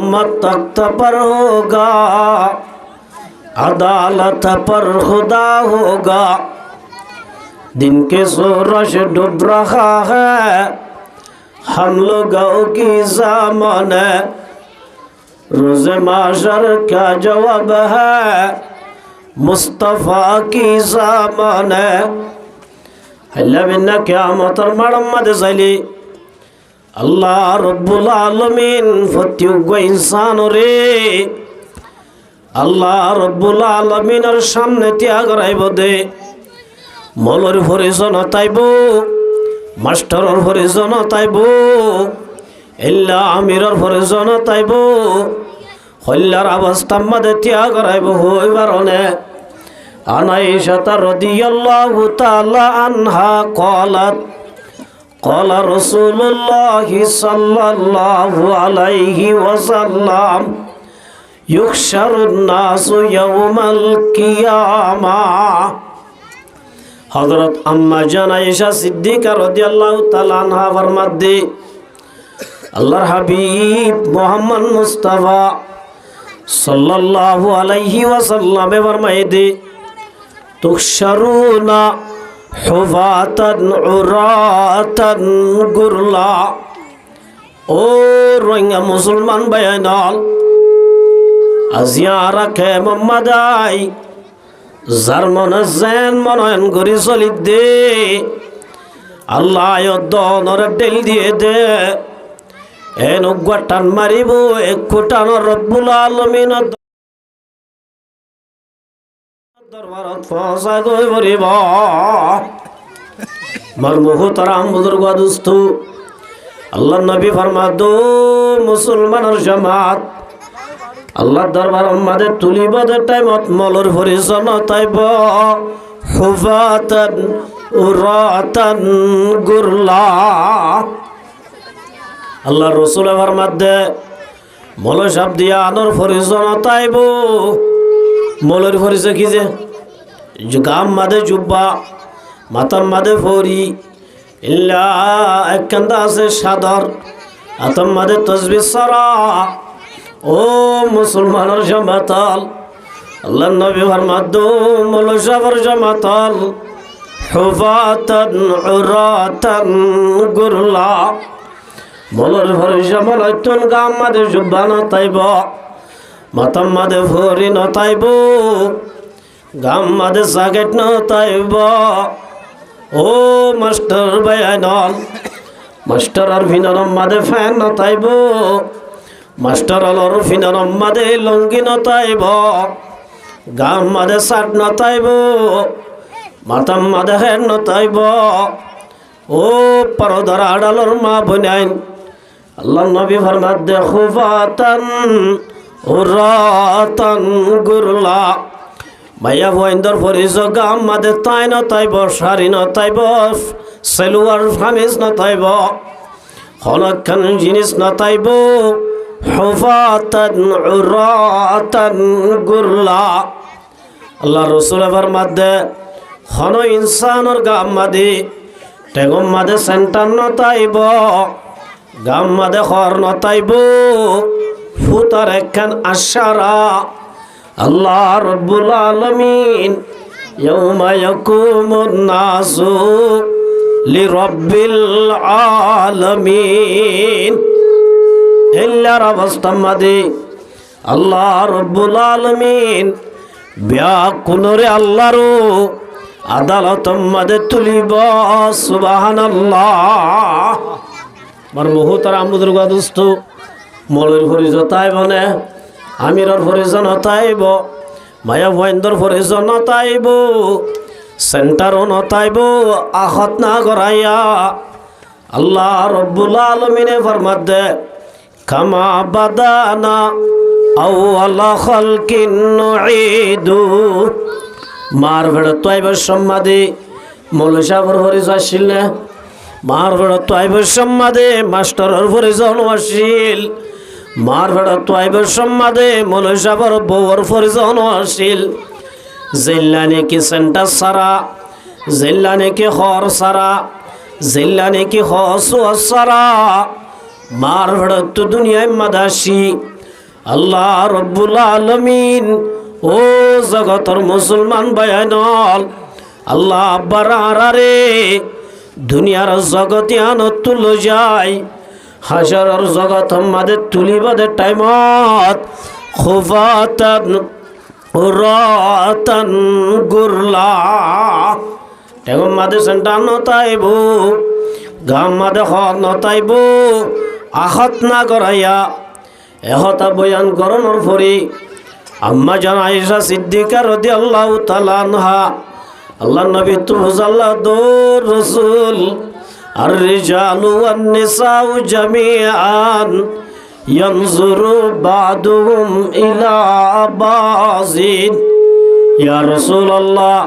मत तख्त पर होगा, अदालत पर खुदा होगा। दिन के सूरज डूब रहा है, हम लोगों की ज़माने। रोज़ माशर क्या जवाब है, मुस्तफ़ा की ज़माने। अल्लाह बिन्ना क़यामतर मड़म्मद ज़ली अल्लाह रब्बुल आलमीन फत्युग इंसान रे আল্লাহ রব্বুল আলামিনের সামনে ত্যাগ রাইব দে। মলর ফরিজন তাইব, মাস্টারর ফরিজন তাইব, এল্লা আমিরর ফরিজন তাইব। হল্লার অবস্থা মাদে ত্যাগ রাইব হইবারনে। আনাইশা রাদিয়াল্লাহু তাআলা আনহা ক্বালাত ক্বালা রাসূলুল্লাহি সাল্লাল্লাহু আলাইহি ওয়াসাল্লাম युहशरुन नासु यौमल कियामा। हज़रत अम्मा जान आयशा सिद्दीक़ा रज़ियल्लाहु ताआला अन्हा फरमाते अल्लाहर हबीब मोहम्मद मुस्तफ़ा सल्लल्लाहु अलैहि वसल्लम फरमाते तुहशरुना हुफ़ातन उरातन गुरला। ओ रोहिंग्या मुसलमान बयानाल আজিয়ারা কে মোহাম্মদাই জার্মন জেন মনয়ন করি চলি দে আল্লাহ দনর ডেল দিয়ে দে এন টান মারিব এক টান রব্বুল আলামিন দরবারত ফসা গই মরিব। মার মুহতারাম বুজুর্গ দোস্ত আল্লাহ নবী ফরমাদো মুসলমানের জামাত আল্লাহ দরবার আমাদে তুলিবদে টাইমত মলর ফরিজন তাইব হুফাতান উরাতান গুরলা। আল্লাহ রসুল ফরমাদে মল সাপ দিয়া আনর ফরিজন তাইব। মলর ফরিজ কি যে গাম মাদে জুব্বা মাতাম মাদে ফরি ইল্লা এককান্দা আছে সাদর আতম মাদে তসবিহ সারা। ও মুসলমানের জামাতাল আল্লাহ নবী ফরমাদো মুলশাফর জামাতাল হুফাতান উরাতান গুরলা। মলর ফরিজা মলাইতুন গাম মাদে জুব্বান তাইব মাতাম মাদে ফরি ন তাইব গাম মাদে জ্যাকেট ন তাইব। ও মাস্টার বায়ানল মাস্টার আর ভিনরম মাদে ফ্যান ন তাইব মাস্টার আলোর ফিনার মাদে লঙ্গি নতাইব গাম মাদে শার্ট নতাইব মাতাম মাদে হের নতাইব। ও পরদার আড়ালোর মা বোনাইন আল্লাহ নবী ফরমাদে খুফাতান উরাতান গুরলা। মাইয়া বইন্দর ফরিজ গাম মাদে তাই নতাইব শাড়ি নতাইব সেলুয়ার ফামিজ নতাইব হলখান জিনিস নতাইব হুফাতান উরাতান গুরলা। আল্লাহ রসুল ফরমাদে হন ইনসানর গাম মাদে টেগম মাদে সেন্টার নতাইব গাম মাদে খর নতাইব ফুতার একখান আশারা। আল্লাহ রব্বুল আলামিন ইয়াউমা ইয়াকুমুন নাসু লিরাব্বিল আলামিন। এল্লার অবস্থা মাদে আল্লাহ রব্বুল আলামিন ব্যাকুলরে আল্লাহরও আদালত মাদে তুলিব সুবহানাল্লাহ। মার মুহতারাম বুজুর্গ দোস্ত মলের ফরিজ তাইব না আমিরর ফরিজন তাইব মায়া ভয়েন্দর ফরিজন তাইব সেন্টারও নতাইব আহত না গরাইয়া। আল্লাহ রব্বুল আলামিনে ফরমাদে কামা বাদানা আউয়ালা খালকিন নুঈদু। মার ভেড় তাইব সম্মাদে মৌলসাবর ফরিজ আসিল না মার ভেড় তাইব সম্মাদে মাস্টারর ফরিজন আসিল মার ভেড় তাইব সম্মাদে মৌলসাবর বউর ফরিজন আসিল। জিল্লানে কি সেন্টার সারা জিল্লানে কি খর সারা জিল্লানে কি হস সারা মার ভেড় তো দুনিয়ায় মাদাসি আল্লাহ রব্বুল আলামিন ও জগতর মুসলমান বায়ানল আল্লাহ বারারে দুনিয়ার জগতে আনতুল যায় হাজারের জগত আমাদের তুলিবাদের টাইমত খুফাতান উরাতান গুরলা এখন মাদে সেন্টার নতাইব গাম মাদে হক নতাইব আহত না করাইয়া এহতা বয়ান করণর পরে আম্মা জান আয়েশা সিদ্দিকা রাদিয়াল্লাহু তাআলা আনহা আল্লাহ নবী তুজাল্লাহ দৌর রাসূল আর রিজালু ওয়ান নিসাউ জামিআন ইয়ানজুরু বাদুহুম ইলা বাযিন ইয়া রাসূলুল্লাহ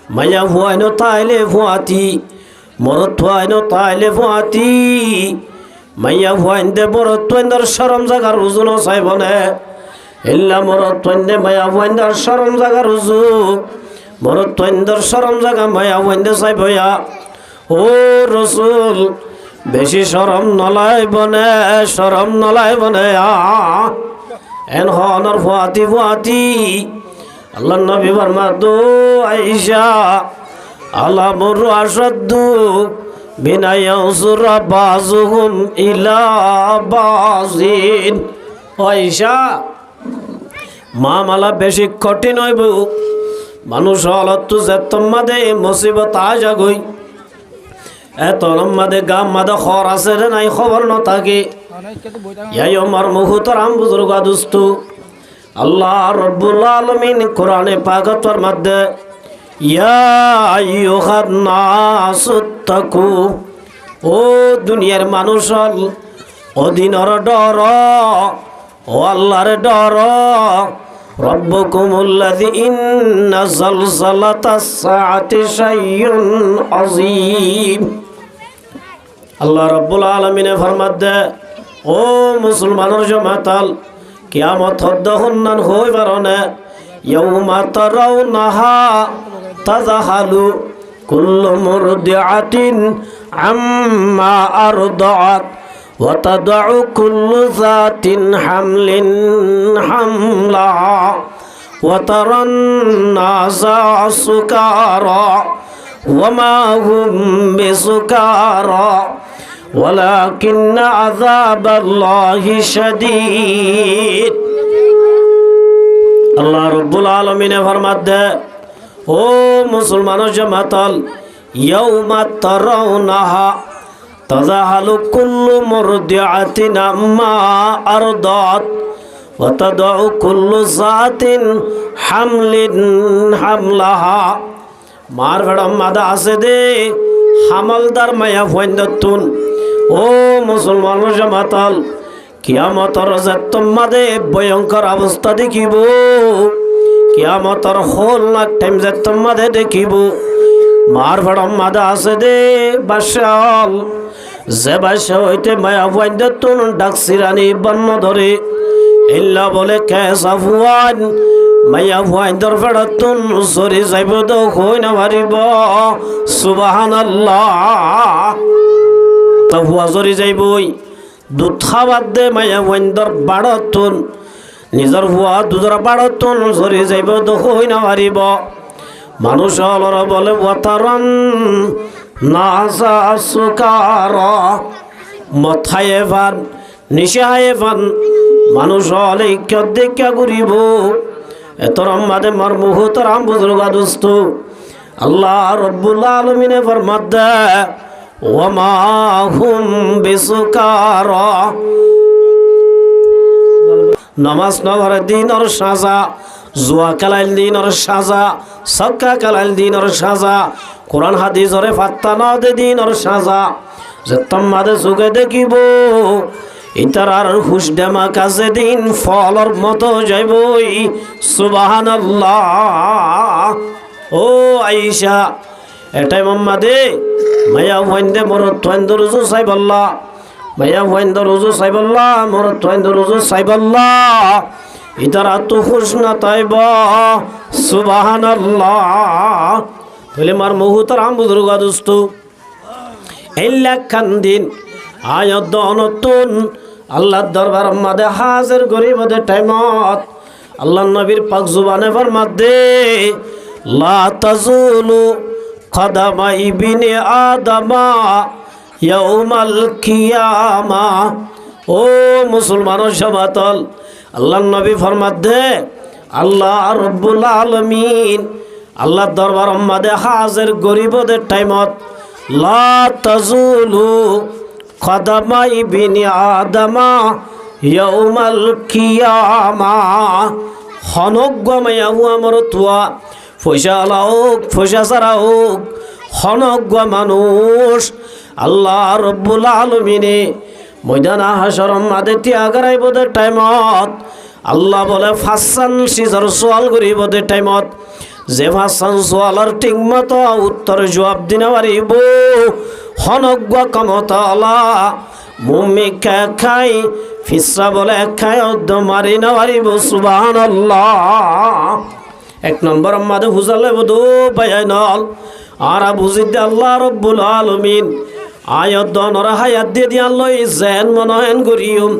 মায়া হুয়াইনো তাইলে ফুয়াতি মরত হুয়াইনো তাইলে ফুয়াতি মাইয়া হুয়াইন্দে বরত্বইন্দর শরম জাগার উজু নসাইবনে ইল্লা মরত্বইন্দে মায়া হুয়াইন্দর শরম জাগার উজু মরত্বইন্দর শরম জাগা মায়া হুয়াইন্দে সাইবয়া ও রসুল বেশি শরম নলাই বনে এন হনর ফুয়াতি ফুয়াতি আল্লাহ নবী ফরমাদু আয়েশা আলা মুরু আশাদ্দু বিনা ইয়াউসুরা বাযুহুম ইলা বাযিন আয়েশা মামলা বেশি কঠিন হইব মানুষ হলতো যে তোমাদে মুসিবত আজাগই এত লম্মাদে গাম মাদে খর আছে রে নাই খবর ন থাকে ইয়াই আমার মুহুতর আম বুজুর্গ দুস্তু আল্লাহ রব্বুল আলামিন কোরআনে পাকের মধ্যে ইয়া আইয়ুহান নাসুত্তাকু ও দুনিয়ার মানুষ অদিনর ডর ও আল্লাহর ডর রব্বুকুমুল্লাযী ইন্না যালযালাতাস সাআতি শাইউন আযীম আল্লাহ রব্বুল আলামিনে ফরমাত দে ও মুসলমানের জামাতাল কিয়ামত হদ্দহন্নান হই বারনে ইয়াউমা তারাউনাহা তাযাহালু কুল্লু মুরদিআতিন আম্মা আরদাআত ওয়া তাদউ কুল্লু যাতিন হামলিন হামলাহা ওয়া তারান নাসা সুকারা ওয়া মা হুম বিসুকারা ওয়ালাকিন্না আযাবাল্লাহি শাদীদ আল্লাহ রব্বুল আলামিনে ফরমাত দে ও মুসলমানের জামাতাল ইয়াউমা তারাউনাহা তাযাহালু কুল্লু মুরদিআতিন আম্মা আরদাত ওয়া তাদউ কুল্লু যাতিন হামলিন হামলাহা মার ভেড়ম মাদা আছে দে হামলদার মায়া ফয়ন্দতুন ও মুসলমানের জামাতাল কিয়ামতর রাত তোমাদে ভয়ঙ্কর অবস্থা দেখিব কিয়ামতর হোল না টাইম যে তোমাদে দেখিব মার ভড়ম মাদা আছে দে বাশাল যে বাশা হইতে মায়া ফাইন্দতুন ডাকসিরানি বন্ন ধরে ইল্লা বলে কে সাফওয়ান মায়া ফাইন্দর ফড়তুন সরি যাইব তো কই না পারিব সুবহানাল্লাহ তাফওয়া সরি যাইবই দুধ খাবার দে মায়া ফাইন্দর বাড়তুন নিজের হুয়া দুধর বাড়তুন সরি যাইব তো কই না পারিব মানুষ হলর বলে ওয়াতারান নাসা সুকারা মথায়ে ফান নিশায়ে ফান মানুষ হলে ইজ্ঞত দেখা ঘুরিব এতরম মাদে মার মুহুতরাম বুজুর্গ দোস্ত আল্লাহ রব্বুল আলামিনে ফরমাত দে ওয়া মা হুম বিসুকারা নামাজ নগর দিনর সাজা জুয়া খেলাইল দিনর সাজা সক্কা খেলাইল দিনর সাজা কোরআন হাদিসরে ফাত্তা না দে দিনর সাজা যে তোমাদের চোখে দেখিব ইতার আর হুশ ডেমা কাছে দিন ফলর মতো যাইবই সুবহানাল্লাহ ও আয়েশা এটাই মাম্মা দে মায়া ওয়াইন্দে মর তোয়াইন্দর রুজু সাইবাল্লাহ মায়া ওয়াইন্দর রুজু সাইবাল্লাহ মর তোয়াইন্দর রুজু সাইবাল্লাহ ইতার আত্ম খুশ না তাইব সুবহানাল্লাহ বলে মার মুহুতরাম বুজুর্গ দোস্ত এই লাখান দিন আয়াত নতুন আল্লাহর দরবার মাঝে হাজির গরিবদে টাইমত আল্লাহ নবীর পাক জুবানে ফরমাদে লা তাজুলু কদামা ইবনে আদমা ইয়াউমাল কিয়ামা। ও মুসলমানের সবাতল আল্লাহর নবী ফরমাদে আল্লাহ রব্বুল আলামিন আল্লাহর দরবার মাঝে হাজির গরিবদের টাইমত লা তাজুলু কদামা ইবনে আদমা ইয়াউমাল কিয়ামা। হনগ্য আমার তোয়া পয়সা হোক পয়সা ছাড়া হোক হনগ্য মানুষ আল্লাহ রব্বুল আলামিনে ময়দান হাশরম মাঝে ত্যাগারাইবদের টাইমত আল্লাহ বলে ফাসান সিজার সোয়াল করিবদের টাইমত যে ফাসান সোয়ালের ঠিক মতো উত্তর জবাব দিনা পারিব হনগ্য ক্ষমতা আল্লাহ মুমি খাই ফিসরা বলে খাই অদ্দ মারি না পারিব সুবহানাল্লাহ। এক নম্বর মাঝে হুজালে বধু বায়ানল আর বুঝিতে আল্লাহ রব্বুল আলামিন আয়াত দনরা হায়াত দিয়ে দিয়ান লই জেন মনহেন করিম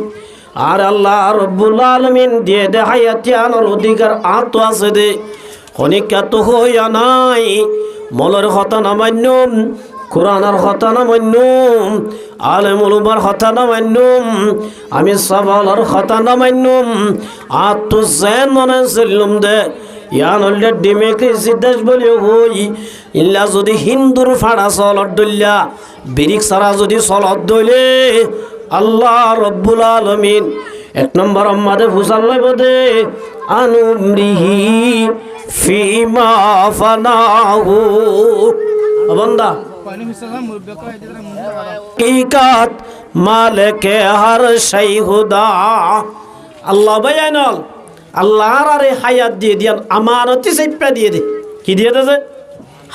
আর আল্লাহ রব্বুল আলামিন দিয়ে দে হায়াত আনার অধিকার আত আছে দে খনিকা তো হইয়া নাই মলর হতা নামান্যম কোরআনের হতা নামান্যম আলেমুল উমার হতা নামান্যম আমি সবালর হতা নামান্যম আত তো জেন মনে চললুম দে ইয়ান হলে ডিমেকে সিদ্ধাস বলে হই ইল্লা যদি হিন্দুর ফাড়া চলত দলিয়া বিরিক সারা যদি চলত দইলে আল্লাহ রব্বুল আলামিন এক নম্বর মাঝে ফুসাল লইব দে আনুমরিহি ফিমা ফানাহু বন্দা ইকাত মালিকে হর শাই হুদা। আল্লাহ বায়ানল আল্লাহর আরে হায়াত দিয়ে দিয়ান আমানতি চাইপা দিয়ে দে কি দিয়ে দে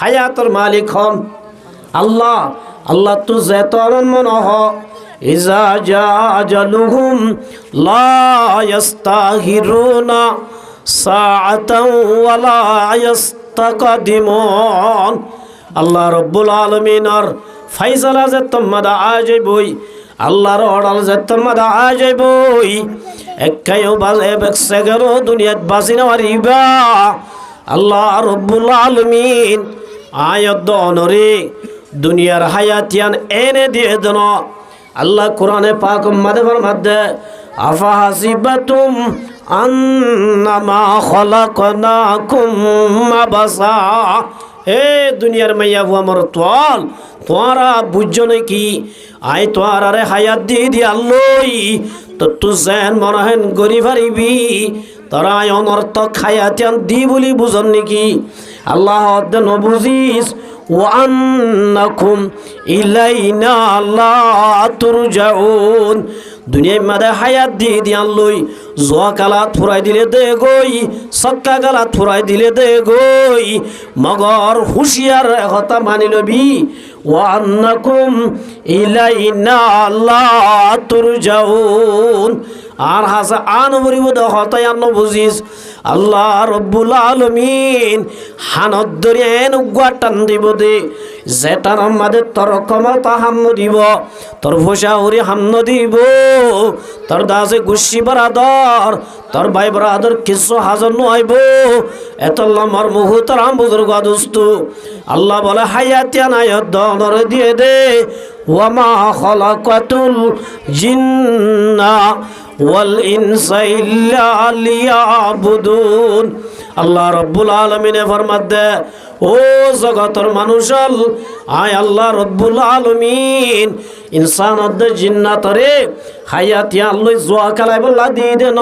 হায়াতর মালিক হন আল্লাহ। আল্লাহ তু যেত মন হ ইজা জালুহুম লা ইস্তাগিরুনা সাআতাও ওয়ালা ইস্তাকদিমুন। আল্লাহ রব্বুল আলামিনের ফায়সালা যে তোমাদা আজবই আল্লাহর অর্ডার যে তোমাদা আজবই একাইও বাজে বেকসে গেল দুনিয়াত বাঁচি না পারিবা। আল্লাহ রব্বুল আলামিন আয়াত দনরে দুনিয়ার হায়াতিয়ান এনে দিয়ে দেন। আল্লাহ কোরআনে পাক মাঝে ফরমাদে আফা হাসিবাতুম আন্নামা খলাকনাকুম আবাসা। হে দুনিয়ার মাইয়া ভুয়া মর তোয়াল তোরা বুঝছো নাকি আই তোয়ারে হায়াত দিয়ে দি আল্লই তো তু যেন মনহেন গরি পারিবি তোরা অনর্থক হায়াতিয়ান দি বলি বুঝন নাকি আল্লাহ নবুজিস ওয়ান্নাকুম ইলাইনা লা তুরজাউন। দুনিয়ার মাঝে হায়াত দিয়ে দিয়ান লই জোয়া কালাত ফুরাই দিলে দে গই সক্কা কালাত ফুরাই দিলে দে গই মগর হুশিয়ার হতা মানি লবি ওয়ান্নাকুম ইলাইনা লা তুরজাউন। আর হাসা আন বরিবদ হতায়ান বুঝিস আল্লাহ রব্বুল আলামিন হানত দরিয়ান উগাটান দিব দে যেটার আমাদের তোর ক্ষমতা হাম দিব তোর ভোসা হরি হাম দিব তোর দাসে গুসি বরাদর তোর ভাই বরাদর কিছু হাজার নইব এত লম্বর মুহূর্তর হাম বুজুর্গ দোস্ত আল্লাহ বলে হায়াতিয়ান আয়াত দর দিয়ে দে ওয়ামা খলাকাতুল জিন্না ওয়াল ইনসা ইল্লা লিয়াবুদুন। আল্লাহ রব্বুল আলামিনে ফরমাদে ও জগতর মানুষল আয় আল্লাহ রব্বুল আলামিন ইনসান অদ্দে জিন্নাতরে হায়াতি আল্লাহ জোয়া খেলাই বল্লা দি দেন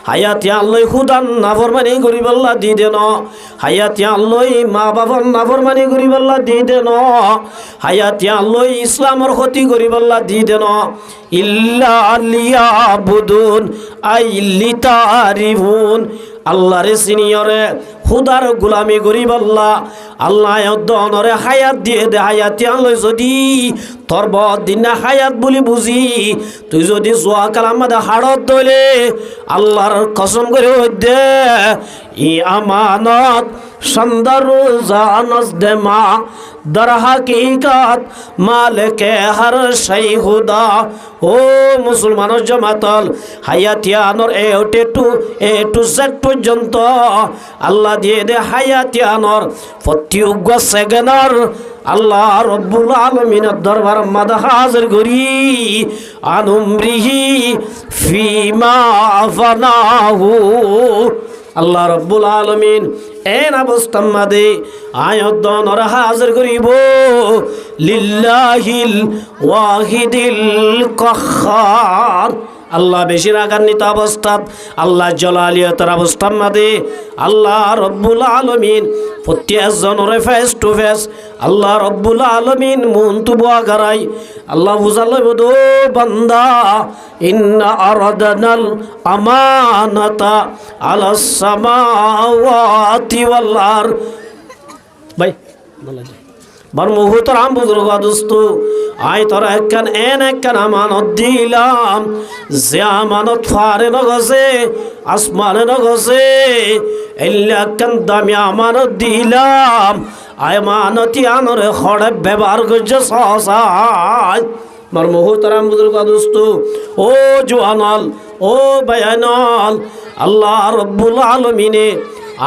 হায়াতি আল্লাহ খুদান নাফরমানি করি বল্লা দি দেন হায়াতি আল্লাহ মা বাবার নাফরমানি করি বল্লা দি দেন হায়াতি আল্লাহ ইসলামর ক্ষতি করি বল্লা দি দেন ইল্লা লিয়াবুদুন আই লিতারিফুন। আল্লাহরে সিনিয়রে খুদার গোলামি করি বল্লা আল্লাহ দনরে হায়াত দিয়ে দে হায়াতি আনলে যদি তোর দিন হায়াত বলি বুঝি তুই যদি জোয়া কালাম মাদে হাড়ত দইলে আল্লাহর কসম করে দে ই আমানত সন্দরু জানস দেমা দর হাকিকত মালিকে হর সেই হুদা। ও মুসলমানের জমাতল হায়াতিয়ানোর এ টু জেড পর্যন্ত আল্লাহ দিয়ে দে হায়াতিয়ানোর প্রত্যেক সেকেন্ডর আল্লাহ রব্বুল আলামিনের দরবার মাদা হাজির করি আনুমরিহি ফিমা আফনাহু। আল্লাহ রব্বুল আলামিন এন অবস্থার মাঝে আয়তন হাজির করিব লিল্লাহিল ওয়াহিদিল কাহ্হার। আল্লাহ বেশি রাগান্বিত অবস্থা, আল্লাহ জলালিয়তের অবস্থার মাঝে আল্লাহ রব্বুল আলামিন প্রত্যেকজনের ফেস টু ফেস আল্লাহ রব্বুল আলামিন মন তুবা গারাই আল্লাহ বুঝাল দো বান্দা ইন্না আরাদনাল আমানাতা আলাস সামাওয়াতি ওয়াল আরদ। ভাই বার মুহূর্তর আম বুজুর্গ দোস্ত আয় তোরা একখান আমানত দিলাম, যে আমানত ফারে নগছে আসমানে নগছে একখান দামি আমানত দিলাম। আয় মানতি আনরে খড়ে ব্যবহার করছে সহসায়। বার মুহূর্তর আম বুজুর্গ দোস্ত ও জোয়ানল ও বায়ানল আল্লাহ রব্বুল আলামিনে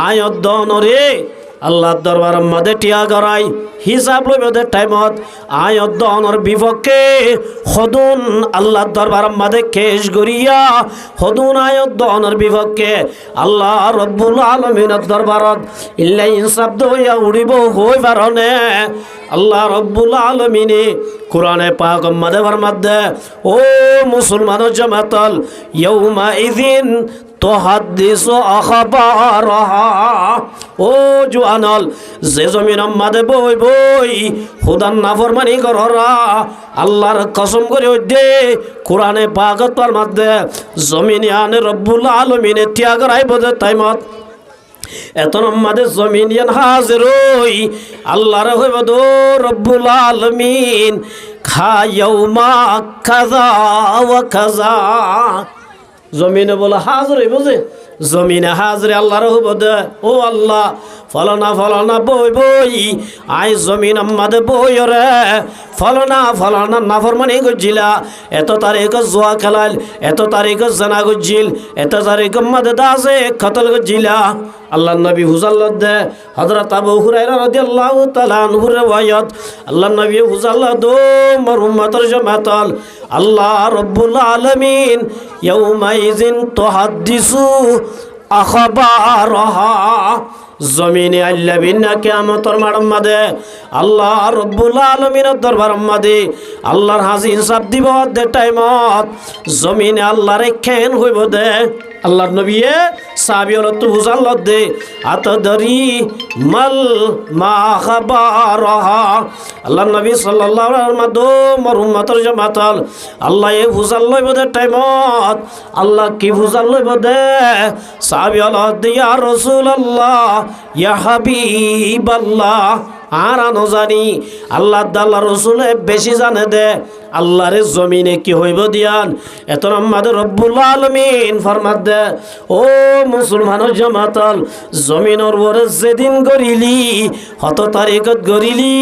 আয়ত দনরে আল্লাহ দরবার মধ্যে টিয়া গড়াই হিসাব লইবে টাইমত আয়ত দনের বিপক্ষে হদুন আল্লাহ দরবার মধ্যে কেশ গড়িয়া হদুন আয়ত দনের বিপক্ষে আল্লাহ রব্বুল আলামিনের দরবারত ইল্লা ইনসাফ দইয়া উড়িব হই পারনে। আল্লাহ রব্বুল আলামিনে কোরআনে পাক মধ্যে ও মুসলমানের জামাতল ইয়াউমা ইযিন তুহাদ্দিসু আখবারাহা। ও জোয়ানল যে জমিন মাদে বই বই খুদার নাফরমানি কররা আল্লাহর কসম করে দে কোরআনে পাকতর মধ্যে জমিনে আনে রব্বুল আলামিনে ত্যাগ রাইব দে টাইমত এত আমাদের জমিন হাজির হই আল্লাহর হইব দো রব্বুল আলামিন খায়াউমা কাযা ওয়া কাযা। জমিনে বলে হাজির হইব যে জমিনে হাজির আল্লাহর হইব দে ও আল্লাহ ফলনা ফলনা বই বই আই জমিন আমাদের বই রে ফলনা ফলনা নাফরমানি গজিলা এত তারিখ জোয়া খেলাল এত তারিখ জানা গজিল এত তারিখ মাদে দাসে কতল গজিলা। আল্লাহ নবী হুজাল্লাহ দে হযরত আবু হুরায়রা রাদিয়াল্লাহু তাআলা আনহু riwayat আল্লাহ নবী হুজাল্লাহ দো মর উম্মতের জামাতল আল্লাহ রব্বুল আলামিন ইয়াউমা ইযিন তুহাদ্দিসু আখবারাহা। জমিনে আল্লাহ বিনা কিয়ামতের মাঠের মাঝে আল্লাহ রব্বুল আলামিনের দরবারের মাঝে আল্লাহর হাজির হিসাব দিব দে টাইমত জমিনে আল্লাহর খেন হইব দে। আল্লাহর নবী সাহাবীরা তো বুঝাল্লাহ দে আতদরি মাল মা খাবারাহা। আল্লাহর নবী সাল্লাল্লাহু আলাইহি ওয়াসাল্লাম মর উম্মতের জামাতল আল্লাহ এ বুঝাল্লাহ দে টাইমত আল্লাহ কি বুঝাল্লাহ দে সাহাবীরা দে ইয়া রাসূলুল্লাহ ইয়া হাবিবাল্লাহ। আর আনো জানি আল্লাহ আল্লাহ রসুলে বেশি জানে দে আল্লাহরে জমিনে কি হইব দিয়ান এত আমাদের রব্বুল আলামিন ফরমাত দে ও মুসলমানের জামাতল জমিনের উপরে যেদিন গড়িলি হত তারিখত গড়িলি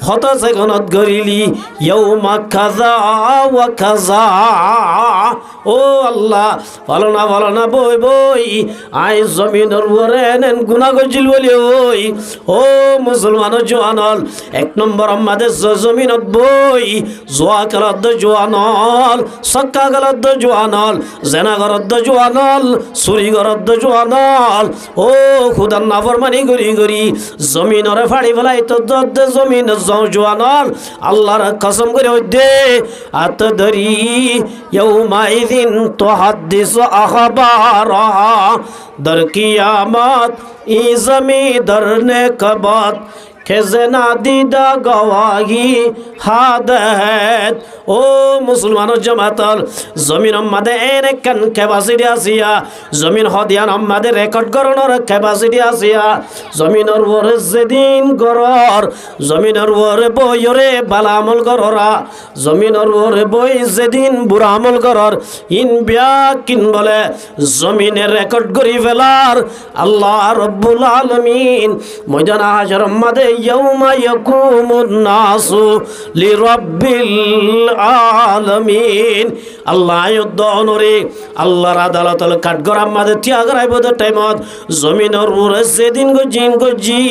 হত সেকেন্ডত গড়িলি ইয়াউমা কাযা ওয়া কাযা। ও আল্লাহ ফলনা বই বই আই জমিনের উপরে নেন গুনাহ গজিল বলি ওই ও মুসলমানের জোয়ানল এক নম্বর আমাদের জমিনত বই জোয়া খেলার জোয়ানল সক্কা খেলার জোয়ানল জেনা ঘরের জোয়ানল চুরি ঘরের জোয়ানল ও খুদার নাফরমানি গরি গরি জমিনরে ফাড়ি ফেলাই তো জমিন জোয়ানল আল্লাহর কসম করে দে আত ধরি ইয়াউমা ইযিন তুহাদ্দিসু আখবারাহা। দর কিয়ামত ই জমি দর নেকবত খেজে না দিদা গওয়াহি হাদাত ও মুসলমানের জামাতল জমিন আমাদের এনে কান ক্যাপাসিটি আসিয়া জমিন হদিয়ান আমাদের রেকর্ড করানোর ক্যাপাসিটি আসিয়া জমিনের ওরে যেদিন গরর জমিনের ওরে বইরে বালা আমল গররা জমিনের ওরে বই যেদিন বুড়া আমল গরর ইন বিয়া কিন বলে জমিনের রেকর্ড করি ফেলার আল্লাহ রব্বুল আলামিন ময়দান হাশর আমাদের ইয়াউমা ইয়াকুমুন নাসু লিরাব্বিল আলামিন আল্লাহ আয়ুদ্দনরে আল্লাহর আদালতল কাঠগড় আমাদের ত্যাগরাইব টাইমত জমিনের উপরে যেদিন গজিন গজি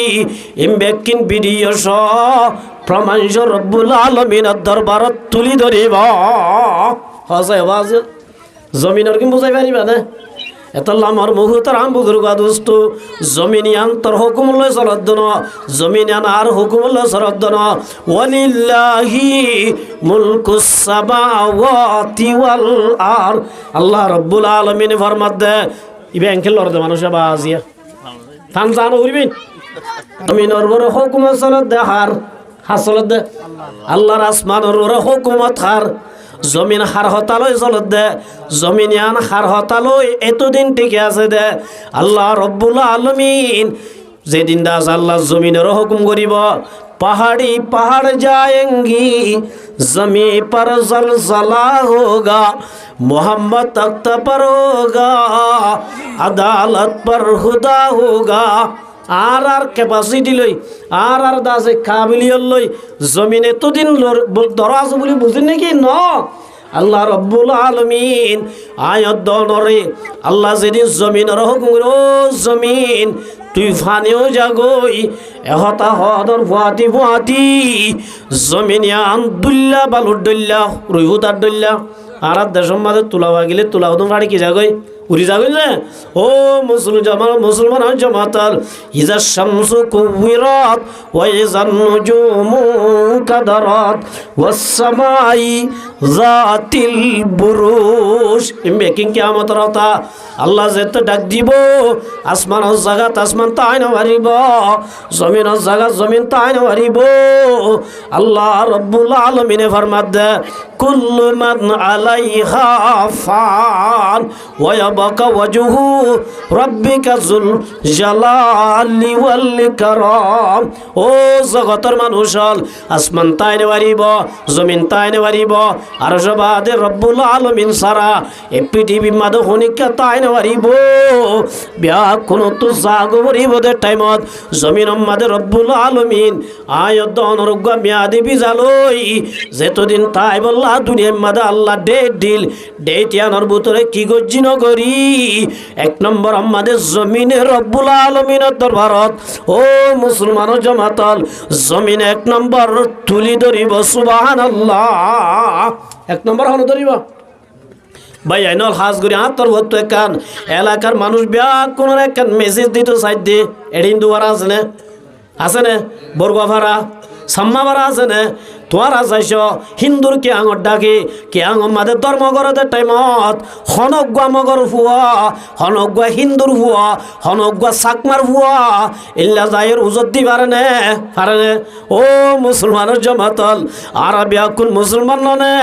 ইমবেকিন ভিডিও স প্রমাণ রব্বুল আলামিনের দরবারত তুলি ধরিব হসে ওয়াজ জমিনের কি বুঝাই পারিবা না এত লামার মুহূর্তের আম বুজুর্গা দোস্ত জমিনিয়ান তোর হুকুমুল্লাহ সরদ্দন জমিনিয়ান আর হুকুমুল্লাহ সরদ্দন ওয়ালিল্লাহি মুলকুস সামাওয়াতি ওয়াল আর আল্লাহ রাব্বুল আলামিন ফরমাত দে ইবে আঙ্কেল লরদে মানুষে বাজিয়া থান জানো উড়বিন জমিনের বড় হুকুম সরদ দে হার হাসলত দে আল্লাহর আসমানের বড় হুকুমত হার জমিন হার হতালয় চলত দে জমিনিয়ান হার হতালয় এতদিন টিকে আছে দে আল্লাহ রব্বুল আলামিন যেদিন দাস আল্লাহ জমিনের হুকুম করিব पहाड़ी पहाड़ जाएंगी जमी पर जलजला होगा मोहम्मद तख्त पर होगा अदालत पर खुदा होगा আর ক্যাপাসিটি লই আর দাসে কাবিলিয়ত লই জমিন এতদিন দরাজ বলে বুঝেন নাকি ন আল্লাহ রব্বুল আলামিন আয়াত দনরে আল্লাহ যেদিন জমিনের হুকুম ও জমিন তুই ফানেও জাগই এহতা হদর ফুয়াতি ফুয়াতি জমিনিয়ান দুল্লা বালুর দল্লা রুহুতার দল্লা আর দেশের মাঝে তুলাওয়া গেলে তুলাও তো গাড়ি কি জাগই উড়ি যাবে না ও মুসলমান জামাতাল ইজা শামসু কুবিরাত ওয়া ইজান নুজুমু কাদারাত ওয়াস সামাই যাতিল বুরুজ মেকিং কিয়ামত রাতা আল্লাহ যেত ডাক দিব আসমানের জায়গা আসমান তাই না পারিব জমিনের জায়গা জমিন তাই না পারিব আল্লাহ রব্বুল আলামিনে ফরমাত দে কুল্লু মান আলাইহা ফান ওয়া ইয়াবকা ওয়াজহু রাব্বিকা যুল জালালি ওয়াল ইকরাম ও জগতের মানুষ আসমান তাই না পারিব জমিন তাই না পারিব আর সবাদে রব্বুল আলামিন সারা এই পৃথিবীর মাঝে হনিকা তাই না পারিব বিয়া কোন তো জাগো পারিব দে টাইমত জমিনের মাঝে রব্বুল আলামিন আয়াত অনরজ্ঞ মেয়াদি বিজালই যেতদিন তাই বললা দুনিয়ার মাঝে আল্লাহ ডেট ইয়ানোর ভিতরে কি গজ্জি নগরী এক নম্বর আমাদের জমিনে রব্বুল আলামিনের দরবারত ও মুসলমান জামাতাল জমিন এক নম্বর তুলি ধরিব সুবহানাল্লাহ এক নম্বর হন ধরিব ভাই আইনল হাজ করি আত্মর ভত্ত একান এলাকার মানুষ বিয়া কোন একান মেসেজ দিত সাইড দিয়ে এডিন দুয়ার আছে না বরগুয়াভাড়া সাম্মাভাড়া আছে না তোরা যাইছ হিন্দুর কে আঙর ডাকে কে আঙর মাদে ধর্মগরদের টাইমত হনগুয়া মগর ফুয়া হনগুয়া হিন্দুর ফুয়া হনগুয়া চাকমার ফুয়া ইল্লা যাইয়ের উজত দি পারে নে ও মুসলমানের জমাতল আর বিয়াকুল মুসলমান নে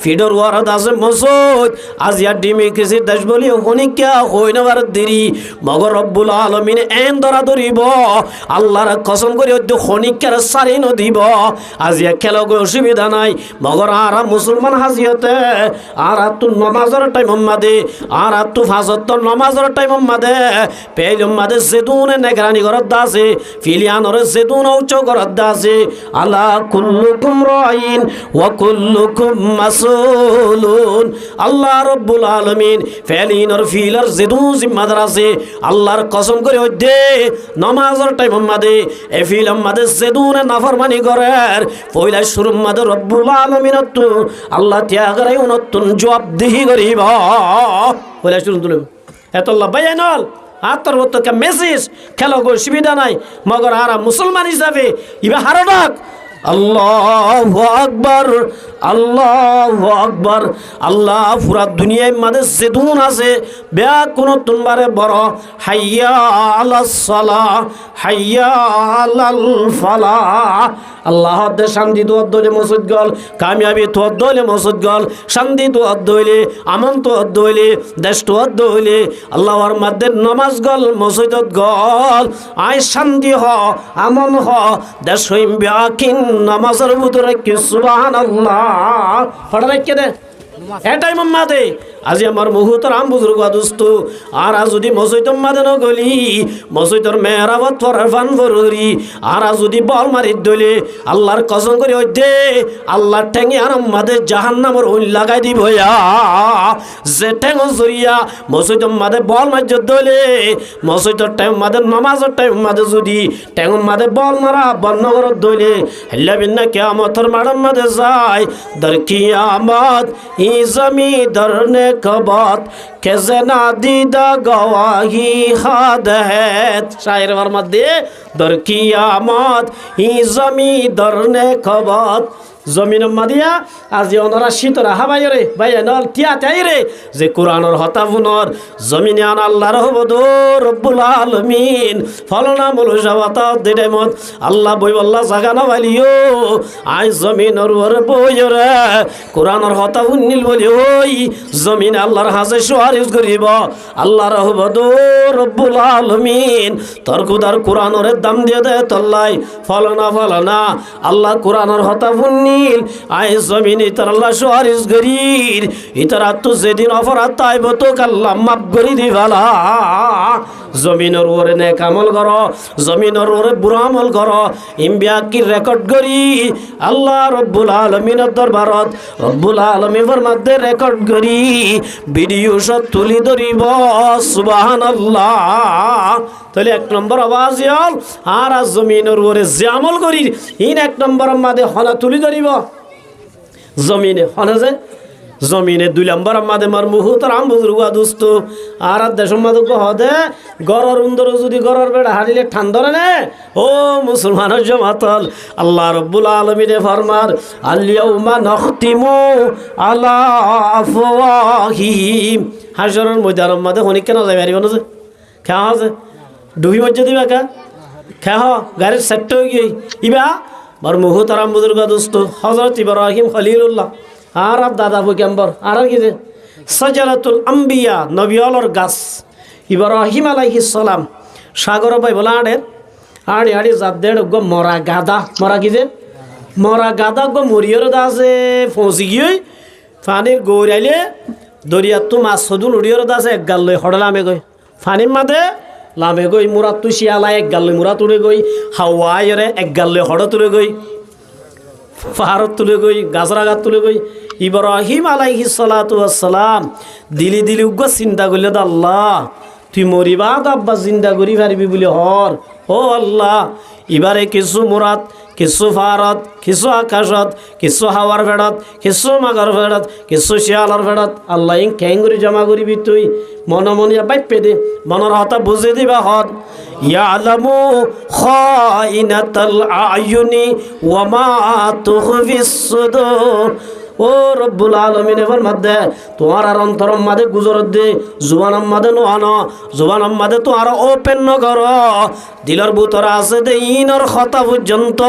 ফিডর ওয়ারদ আছে মসুদ আজিয়া ডিমি কিসি দেশ বলি হনিকা হই না বার দেরি মগর রব্বুল আলামিন এন ধরা ধরিব আল্লাহর কসম করে হনিকার সারি নদিব আজিয়া খেলা অসুবিধা নাই মগর আর মুসলমান হাজিয়তে আর তু নমাজের টাইম মাদে আর তু ফাজত নমাজের টাইম মাদে পেলম মাদে যেদুনে নেগরানি ঘরত দাসে ফিলিয়ানর যেদুন উচ্চ ঘরত দাসে আলা কুল্লুকুম রাইন ওয়া কুল্লুকুম মাসউলুন আল্লাহ রাব্বুল আলামিন ফেলিনর ফিলার যেদুন জিম্মাদার আছে আল্লাহর কসম করে দে নমাজের টাইম মাদে এ ফিলম মাদে যেদুনে নাফরমানি করের পয়লা শুরুর মাদে রব্বুল আলামিন তো আল্লাহ ত্যাগরাই উনতুন জবাবদিহি করিব পয়লা শুরু তুলে এত আল্লাহ বাইনল আত্মর মতকে মেসেজ খেলো গো সুবিধা নাই মগর আর মুসলমান হিসাবে ইবা হারডক আল্লাহু আকবার, আল্লাহু আকবার। আল্লাহ পুরা দুনিয়ায় মাঝে যেতুন আছে বেয়া কোনো তুনবারে বড় হাইয়া আলাস সালাহ, হাইয়া আলাল ফালাহ। আল্লাহ দে শান্তি তো অদ্দলে মসজিদ গল, কামিয়াবি তো অদ্দলে মসজিদ গল, শান্তি তো অদ্দলে, আমন তো অদ্দলে, দেশ তো অদ্দলে। আল্লাহর মাধ্যে নমাজ গল মসজিদত গল, আয় শান্তি হ আমন হ দেশ হইম ব্যাকিন নামাজের ভিতরে কি সুবহানাল্লাহ পড়া রেখে দে এটাই মাম্মাদে। আজি আমার মুহুতরাম বুজুর্গ দোস্ত আর যদি মসজিদর মাঝে নগলি মসজিদর মেহরাবত পড়ার ফান ফরুরি আর যদি বল মারি দলে আল্লাহর কসম করে ওই দে আল্লাহর ঠেঙে আর মাঝে জাহান্নামের ওই লাগাই দিব যে ঠেঙ জরিয়া মসজিদর মাঝে বল মারি দলে মসজিদর টাইম মাঝে নমাজের টাইম মাঝে যদি ঠেঙ মাঝে বল মারা বন্ধ করে দলে হেল্লা বিন্না কিয়ামতের মাঠের মাঝে যায় দর কিয়ামত ই জমি ধরনে कबत कैसे नादीदा गवाही हाद है शायर वर्मा दे दर कियामत ही जमी दरने कबत জমিন মাদিয়া আজি ওনারা শীতরা হাবাই রে ভাই নল তিয়া তাই রে যে কোরআনের হতাফুনর জমিনে আন আল্লাহর হবদ রব্বুল আলামিন ফলনা মুলু জাওয়াতা দেডেমত আল্লাহ বই আল্লাহ জাগানা ভালিও আই জমিনের ওর বই রে কোরআনের হতাফুন নীল বলি ওই জমিনে আল্লাহর হাজে সুয়ারিশ করিব আল্লাহর হবদ রব্বুল আলামিন তোর খুদার কোরআনের দাম দিয়ে দে তল্লাই ফলনা আল্লাহ কোরআনের হতাফুন আয় জমিনে ইতার আল্লাহ সুয়ারিশ গরির ইতার তো যেদিন অপরাধ তাইব তো আল্লাহ মাফ করি দিবালা জমিনের ওরে নেক আমল কর জমিনের ওরে বুরা আমল কর ইমবিয়াকি রেকর্ড করি আল্লাহ রব্বুল আলামিনের দরবারত রব্বুল আলামিনের মধ্যে রেকর্ড করি ভিডিও সব তুলি ধরিব সুবহানাল্লাহ। তাহলে এক নম্বর আওয়াজ হল আর জমিনের ওরে যে আমল করি ইন এক নম্বর মাঝে হনা তুলি ধরিব জমিনে হনা যে জমিনে দুই নম্বর মাঝে মার মুহুতর আম বুজুর্গ দুস্থ আর দেশের মাঝে হদে গরর উন্দর যদি গরর বেড়া হারিলে ঠান্ডা নে ও মুসলমানের জমাতল আল্লাহ রব্বুল আলামিনে ফরমার আল-ইয়াউমা নাখতিমু আলা আফওয়াহিহিম হাশরের ময়দানের মাঝে হনি কেন যাবে আরিব না যে খেয়া আছে ডুবি মজ্জা দিবা কা খেয়া গাড়ির সেট হয়ে গিয়ে ইবা বার মুহুতরাম বুজুর্গ দুস্থ হযরত ইব্রাহিম খলিলুল্লাহ আর দাদা পয়গম্বর আর কি যে সাজারাতুল আম্বিয়া নবিয়লর গাছ ইব্রাহিম আলাইহিস সালাম সাগর পাই বলা আড়ে আড়ে জাদ্দের গো মরা গাদা মরা কি যে মরা গাদা গো মরিয়র দাসে ফসি গিয়ে ফানির গৌরাইলে দরিয়া তো মাছ সদুল উড়িয়র দাসে এক গাল লই হড়লামে গই ফানির মাঝে লামে গই মুরা তু শিয়ালা এক গাল লই মুরা তুলে গই হাওয়াইরে এক গাল লই হড় তুলে গই পাহাড়ত তুলে গই গাছরা গাছ তুলে গই ইব্রাহিম আলাইহিস সালাতু ওয়াস সালাম দিলি উগ্র চিন্তা করলে তো আল্লাহ তুই মরিবা আব্বা চিন্তা করি পারবি বলে হর ও আল্লাহ এবারে কিছু মুরাদ কিছু ফারত কিছু আকাশত কিছু হাওয়ার ভেড়ত কিছু মাগার ভেড়ত কিছু শিয়ালার ভেড়ত আল্লাহ ইং কেং করে জমা করিবি তুই মনমনিয়া বাইপে দে মনের হতা বুঝে দিবা হত ইয়ালামু খাইনাতাল আয়ুনি ওয়া মা তুখফিস সুদুর ও রব্বুল আলামিনের মধ্যে তোমার আর অন্তরম মাঝে গুজর দে জুবানম মাঝে নোয়ানো জুবানম মাঝে তো আর ওপেন নগর দিলর ভিতর আছে দে ইনর কথা পর্যন্ত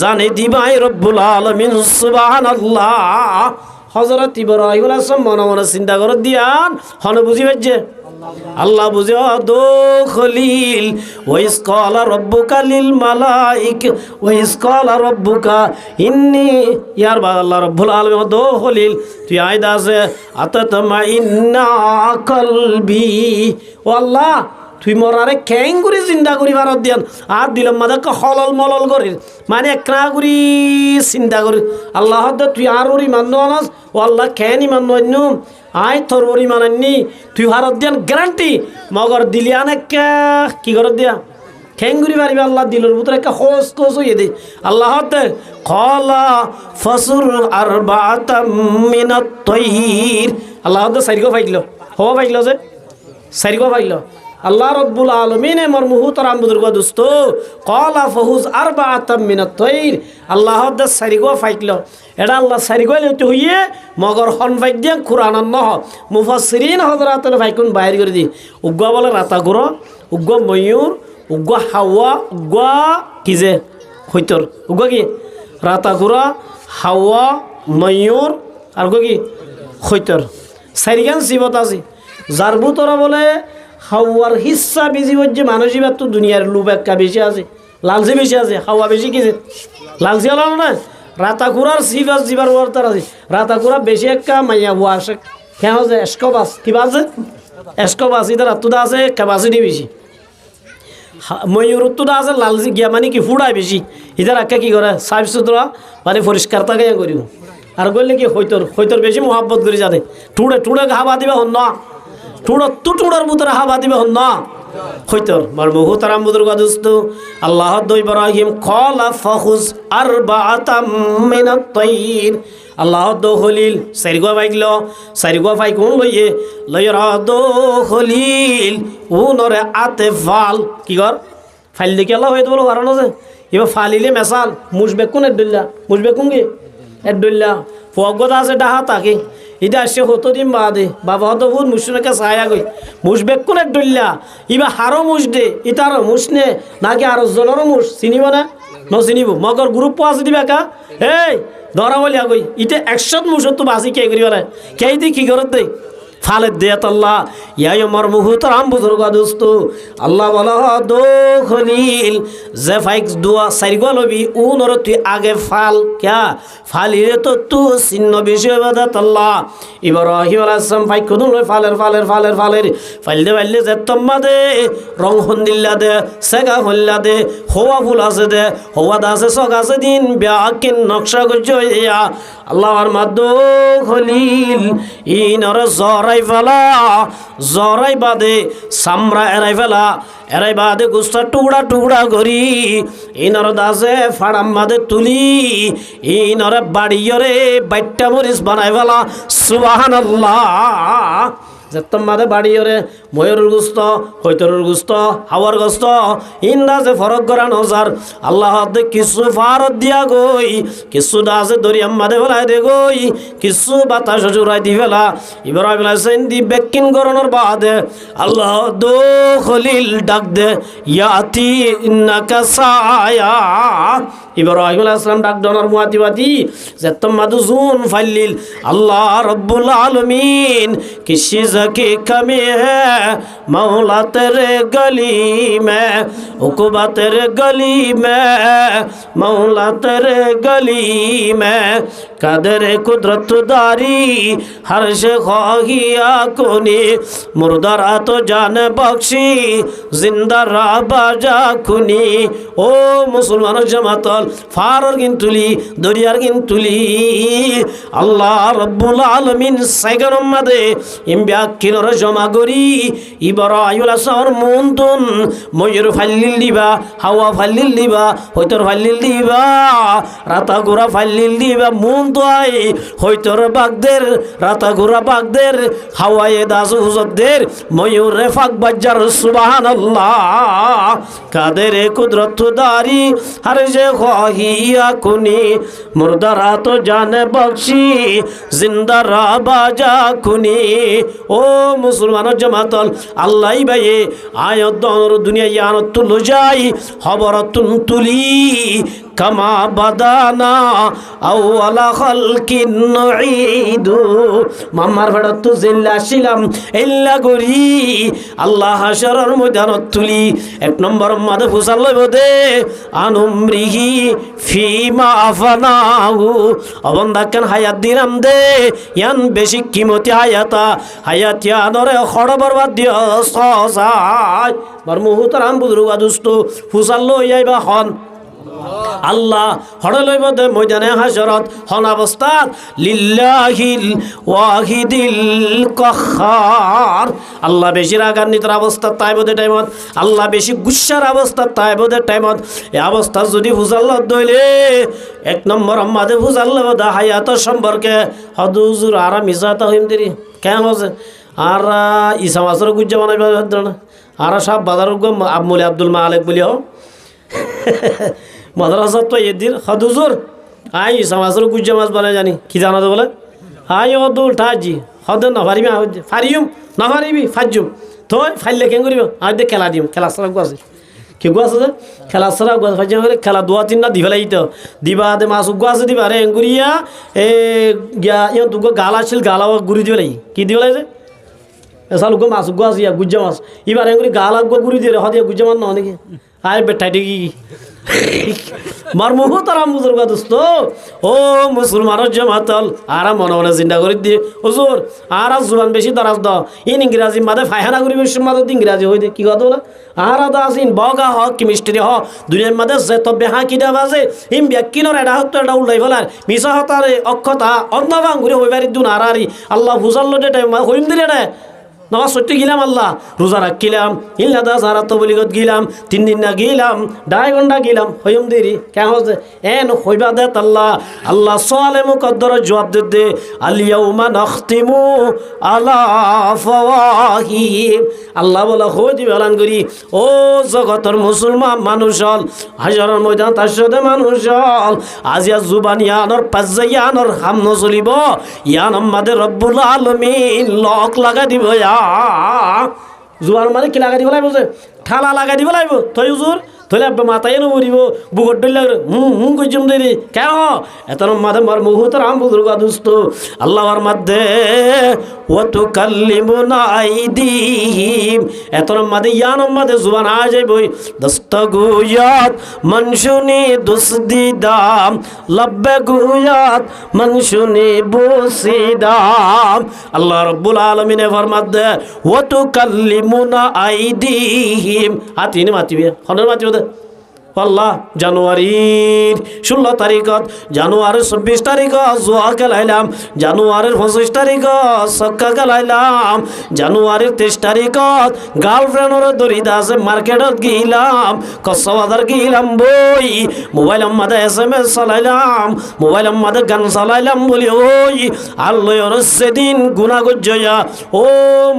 জানে দিবাই রব্বুল আলামিন সুবহানাল্লাহ। হযরত ইব্রাহিম আলাইহিস সালাম মনে মনে চিন্তা করে দিয়ান হনে বুঝি পাইছে আল্লাহ বুঝে দো খলিল ওয়াইস ক্বালা রাব্বুকা লিল মালাইক ওয়াইস ক্বালা রাব্বুকা ইন্নী ইয়ার বা আল্লাহ রাব্বুল আলামিন দো খলিল তুই আয়দা আছে আতাতমা ইন্না কলবি ও আল্লাহ তুই মরারে ক্যাং করে চিন্তা করি ভারত দিয়ান আর দিলাম মাদাকে হলল মলল করির মানে একরা করি চিন্তা করি আল্লাহ তুই আর ওর ইমান আনাস ও আল্লাহ খেন ইমান নু আয় তোর ওর ইমান আননি তুই ভারত দিয়ান গ্যারান্টি মগর দিলিয়ান কি করত দিয়া খেঙ্গুরি পারিবে আল্লাহ দিলর ভিতরে একটা হোস কোস হয়ে দে আল্লাহ কলা ফসুর আরবাতাম মিনাত তাইর আল্লাহ সাইরগো পাইল হওয়া পাইল যে সাইরগো পাইল আল্লাহ রব্বুল আলমিনে মর মুহুতরাম বুজুর্গ দোস্ত কলা ফহুজ আরবাআতাম মিনাত তৈর আল্লাহ দে সারিগো ফাইকল এটা আল্লাহ সারিগো লেতে হইয়ে মগর হন ফাইক দিয়ে কুরআন নহ মুফাসসিরিন হযরাতুল ফাইকুন বাইর করে দি উগ্গা বলে রাতা গুরো উগ্গা ময়ূর উগ্গা হাওয়া উগ্গা কি যে হইতর উগ্গা কি রাতা গুরো হাওয়া ময়ূর আর কি হইতর সারিগান সিবত আছে যার বুতরা বলে হাওয়ার হিস্সা বেশি হচ্ছে মানুষই তো দুনিয়ার লোভ একটা বেশি আছে লালচি বেশি আছে হাওয়া বেশি কিছে লালচি হলো না রাতাকুরার সিবাস জিবার ওয়ার্তার আছে রাতাকুরা বেশি একটা মাইয়া হওয়া আসে কেন যে এসকবাস কিবা আছে এসকবাস ইতার আত্মদা আছে ক্যাপাসিটি বেশি ময়ূর উত্তরটা আছে লালচি গিয়া মানে কি ফুড়ায় বেশি ইতার একটা কি করে সাফ সুতরা মানে পরিষ্কার থাকে করিব আর করলে কি হইতর বেশি মোহাব্বত করে যাতে টুড়ে হাবা দিবে হন না টুড়ার ভিতরে হাবা দিবে হন না হইতর মার মুহুতারাম বুজুর্গ দোস্ত আল্লাহ ইব্রাহিম কলা ফাহুজ আরবাআতাম মিনাত তাইর আল্লাহ দো খলিল সারিগো বাইকল সারিগো ফাই কোন লইয়ে দো খলিল উনরে আতে ফাল কি কর ফাইল দেখি আল্লাহ হইতে বলো কারণ আছে এবার ফালিলে মেসাল মুসবে কোন এডুল্লা মুসবে কোন গে এডুল্লা ফগত আছে ডাহা তাকে এটা আসছে হতো দিন বাদে বাবা হতো বহুত মুসুনাকে ছায়া গই মুসবে কোন এডুল্লা ইবা হারো মুস দে ইতারও মুস নে নাকি আরো জনেরও মুস চিনিব না চিনিব মগর গ্রুপ আছে দিবা কা এই ধরা বলিয়া গই ইটা 100 মুসত তো বাসি কে করি বলে কে দি কি করত দে ফালে দেত আল্লাহ ইয়াই মর মুহুতারাম বুজুর্গ দোস্ত আল্লাহ বলা দো খলিল যে ফাইক্স দুয়া সাইগো লবি উনর তুই আগে ফাল ক্যা ফালিরে তো তু চিহ্ন বেশি বাদাত আল্লাহ ইব্রাহিম আলাইহিস সালাম ফাইক কোন ফালের ফাইল দে যে তম্মা দে রং হন্দিল্লা দে সেগা হল্লা দে হওয়া ফুল আছে দে হওয়া দাসে সগ আছে দিন ব্যাকিন নকশা গজয়া আল্লাহর মাদো খলিল ইনর জরাই ফেলা জরাই বাদে সামরা এরাই বাদে গুস্তা টুকরা করি ইনর দাসে ফাড়াম বাদে তুলি ইনরে বাড়িয়রে বাইট্টা মরিচ বানাই ফেলা সুবহানাল্লাহ যেতম মাদে বাড়িয়রে ময়ূরের গুস্ত হইতরের গুস্ত হাওয়ার গুস্ত ইন্দা যে ফরক করা নজার আল্লাহ কিছু ফারত দিয়া গই কিছু দাসে দরিয়াম মাদে ফেলাই দে গই কিছু বাতাস জুড়াই দি ফেলা ইব্রাহিম আলাইহিস দি বেকিন করণের বাদে আল্লাহ দো খলিল ডাক দে ইয়াতি ইন্নাকা সায়া ইব্রাহিম আলাইহিস সালাম ডাক দনার মুয়াতিবাতি যেতম মাদু জুন ফাইলিল আল্লাহ রব্বুল আলামিন কিসি की कमी है मौला तेरे गली में उकुबा तेरे गली में मौला तेरे गली में कदर कुदरत दारी हर से ख्वाहिया कोनी मुर्दारा तो जान बख्शी जिंदा रा बाजा खुनी ओ मुसलमान जमातल फारर गिनतुली दरियार गिनतुली अल्लाह रब्बुल आलमीन साइगरम मादे इम्बिया কিনর জমা করি ইব্রাহিম আলাইহিস সালাম মুনতুন ময়ূর ফাইলিল দিবা হাওয়া ফাইলিল দিবা হইতর ফাইলিল দিবা রাতা গোরা ফাইলিল দিবা মুন তো আই হইতর বাগদের রাতা গোরা বাগদের হাওয়ায়ে দাস হুজদের ময়ূরে ফাক বাজার সুবহানাল্লাহ কাদের কুদরত দারি হর যে খাহিয়া কুনি মুর্দারা তো জানে বখশি জিন্দা রা বাজা কুনি ও মুসলমানের জামাতল আল্লাহ ভাইয়ে আয়াত দনর দুনিয়া ইয়ানত তুল যাই খবরতুন তুলি কামা বাদানা আউয়ালা খালকিন নুঈদু মাম্মার ভেড়ত জিল্লা ছিলাম ইল্লা গরি আল্লাহ হাশরের ময়দানত তুলি এক নম্বর মাদে ফুসাল লইব দে আনুমরিহি ফিমা আফনাহু অবন্দা কেন হায়াত দিলাম দে ইয়ান বেশি কিমতি হায়াতা হায়াতিয়া নরে খড় বরবাদ দিও সসাই বার মুহুতারাম বুজুর্গ দুষ্ট ফুসাল লই আইবা হন আল্লাহ হড় লইব দে ময়দানে হাশরত হন অবস্থাত লিল্লাহিল ওয়াহিদিল কাহ্হার আল্লাহ বেশি রাগান্বিতর অবস্থা তাইবদে টাইমত আল্লাহ বেশি গুসার অবস্থা তাইবদে টাইমত এই অবস্থা যদি হুজাল্লাহ দইলে এক নম্বর আমাদের হুজাল্লাহ দা হায়াত সম্পর্কে হদুজুর আরাম ইজাতা হইম দেরি কেন আছে আর ইসা মাছের গুজ্জা বানাইবা না আর সব বাজার আবমলি আব্দুল মালিক বলিও মাদ্রাসা তো এদিন হদুজুর আই ইসা মাছের গুজ্জা মাছ বানাই জানি কি জানা তো বলে আই অদুল ঠাজি হদ না পারিবি ফারিম না পারিবি ফাজুম তো ফাইলে কেন করিব আর দে খেলা দিম খেলা সারা গো আছে কি গো আছে যে খেলা সারা গো ফাজুম করে খেলা দোয়া তিন না দিবেলাই তো দিবা দে মাছ গো আছে দিবা রে এঙ্গুরিয়া এ গিয়া ইও দুগো গালা ছিল গালা গুরি দিবেলাই কি দিবেলাই যে এসাল গো মাছ গো আছে গুজ্জা মাছ এবার এঙ্গুরি গালা গো গুরি দিয়ে হদিয়া গুজ্জা মাছ না নাকি আয় বেটাই দেখি মার মুহ তারাম বুজুর্গ দোস্ত ও মুসলমানের জমাতল আরা মনে মনে চিন্তা করে দিয়ে হুজুর আর জুবান বেশি দরাজ দ ইন ইংরাজি মাদে ফায়হানা করি বেশি মাদে ইংরাজি হই দে কি কথা বলে আর দা আসিন বগা হ কেমিস্ট্রি হ দুনিয়ার মাদে যে তো বেহা কিডা বাজে হিম ব্যাকিনর এটা হতো এটা উল্লাই ফেলার মিছা হতারে অক্ষতা অন্ধবাং ঘুরে হইবারি দুন আরারি আল্লাহ বুঝাল্লো যে হইম দিলে রে নামাজ সত্যি গেলাম আল্লাহ রোজা রাখিলাম ইল্লা দা সারা তো বলিগত গেলাম 3 দিন না গেলাম 2.5 ঘন্টা গেলাম হইম দেরি কেন হচ্ছে এন হইবা দে আল্লাহ আল্লাহ সোয়ালে মুকদ্দর জবাব দে আল ইয়াউমা নাখতিমু আলা ফাওয়াহিম আল্লাহ বলা হই দিবে এলান করি ও জগতের মুসলমান মানুষ হল হাজারের ময়দান তার সাথে মানুষ হল আজিয়া জুবান ইয়ানর পাজ্জায়ানর হাম নচলিব ইয়ান আমাদের রব্বুল আলামিন লক লাগা দিব জোয়ার মানে কি লাগাই দিব লাগবে ঠালা লাগাই দিব লাগবে তই হুজুর তইলে মাথায় এনে মরিব বুকট ডল কইজম দেরি কেন এত মাঝে মার মুহূর্তের আম বুজুর্গ দুস্ত আল্লাহর মধ্যে ও তু কাল্লিমুনা আইদিহিম এত মাঝে ইয়ান মাঝে জুবান আ যাইবই দস্তগুয়াত মনশুনি দুসদিদাম লব্বে গুয়াত মনশুনি বুসিদাম আল্লাহ রাব্বুল আলামিন ফরমাতে ও তু কাল্লিমুনা আইদিহিম আতিনি মাতিবে হনের মাতিবে আল্লাহ জানুয়ারির 16 তারিখত জানুয়ারির 24 তারিখত জোয়া খেলাইলাম জানুয়ারির 25 তারিখত সক্কা খেলাইলাম জানুয়ারির 23 তারিখত গার্লফ্রেন্ডর দরিদা আছে মার্কেটত গিলাম কসবাজার গিলাম বই মোবাইল আমাদে SMS চালাইলাম মোবাইল আমাদে গান চালাইলাম বলি ওই আল্লাহর সেদিন গুনাহ গজ্জয়া ও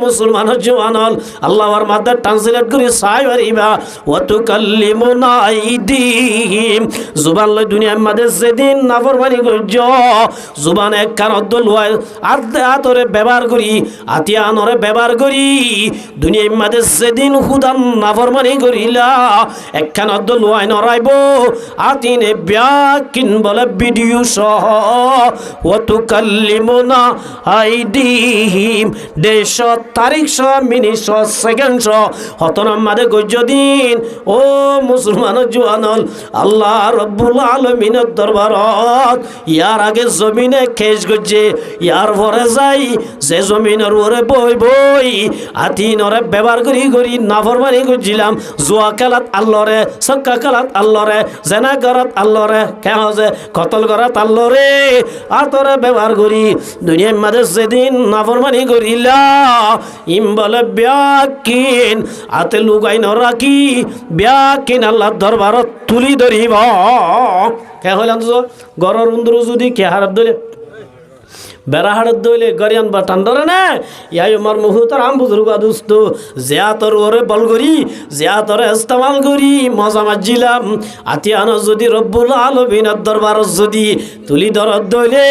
মুসলমানের জওয়ানল আল্লাহর মাদে ট্রান্সলেট করে চাই পারিবা ওয়া তুকাল্লিমুনা আইদিহিম জুবান লই দুনিয়ার মাঝে যেদিন নাফরমানি করছ জুবান এক কানত লয় আতরে ব্যবহার করি আতিয়ানরে ব্যবহার করি দুনিয়ার মাঝে যেদিন হুদান নাফরমানি করিলা এক কানত লয় নরাইব আতিনে ব্যাকিন বলে ভিডিও সহ ওয়া তুকাল্লিমুনা আইদিহিম দেশ তারিখ সহ মিনিট সহ সেকেন্ড সহ হতনার মাঝে গজ্জ দিন ও মুসলমান জওয়ানল আল্লাহ রব্বুল আলামিনের দরবারত ইয়ার আগে জমিনে খেজ গজ্জে ইয়ার পরে যাই যে জমিনের ওরে বই বই আতিনরে ব্যবহার করি করি নাফরমানি করছিলাম জুয়া খেলাত আল্লাহরে সক্কা খেলাত আল্লাহরে জেনা করাত আল্লাহরে কেন যে কতল করাত আল্লাহরে আতরে ব্যবহার করি দুনিয়ার মাঝে যেদিন নাফরমানি করিলা ইম বলে ব্যাকিন আতে লুকাই ন রাখি ব্যাকিন আল্লাহ দরবারত তুলি ধরিব কে হইলাম তো গরর উন্দর যদি কে হারাত ধরে বেড়া হাড়ত দইলে গরিয়ান বা টান্ডরে না ইয়াই আমার মুহূর্তের আম বুজুর্গ দুস্ত জিয়াতর ওরে বল করি জিয়াতরে ইস্তেমাল করি মজা মাজিলাম আতিয়ানো যদি রব্বুল আলামিনের দরবারত যদি তুলি ধরত দইলে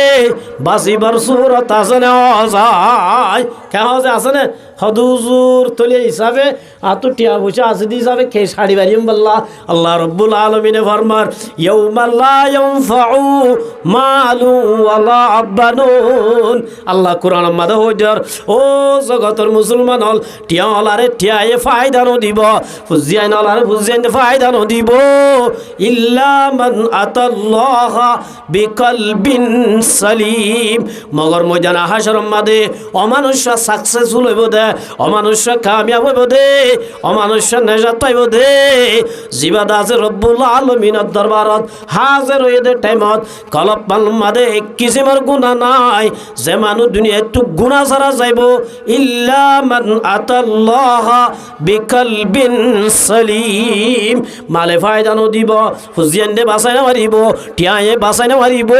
বাসিবার সুরত আছে না যায় কেন যে আছে না হদুজুর তলে হিসাবে আতো টিয়া পয়সা আছে দি হিসাবে কে শাড়ি বাড়িম বললা আল্লাহ রব্বুল আলামিনে ফরমার ইয়াউমা লা ইয়ানফাউ মালু ওয়ালা বানুন আল্লাহ কোরআন মাদে হইদার ও জগতের মুসলমান হল টিয়া হলারে টিয়ায়ে ফায়দা ন দিব ফুজিয়ান হলারে ফুজিয়ান ফায়দা ন দিব ইল্লা মান আতাল্লাহ বিকলবিন সালিম মগর ময়দান হাশর মাদে অমানুষ্য সাকসেসফুল হইব দে অমানুষ্য কামিয়াব হইব দে অমানুষ্য নেজাত পাইব দে জিবাদ আছে রব্বুল আলামিনের দরবারত হাজির হয়ে দে টাইমত কলব মাদে এক কিসিমের গুনাহ নাই যে মানুষ দুনিয়ায় একটু গুনাহ ছাড়া যাইব ইল্লা মান আতাল্লাহ বিকলবিন সালিম মালে ফায়দা ন দিব হুজিয়ানে বাঁচাই না মারিব টিয়ায়ে বাঁচাই না মারিব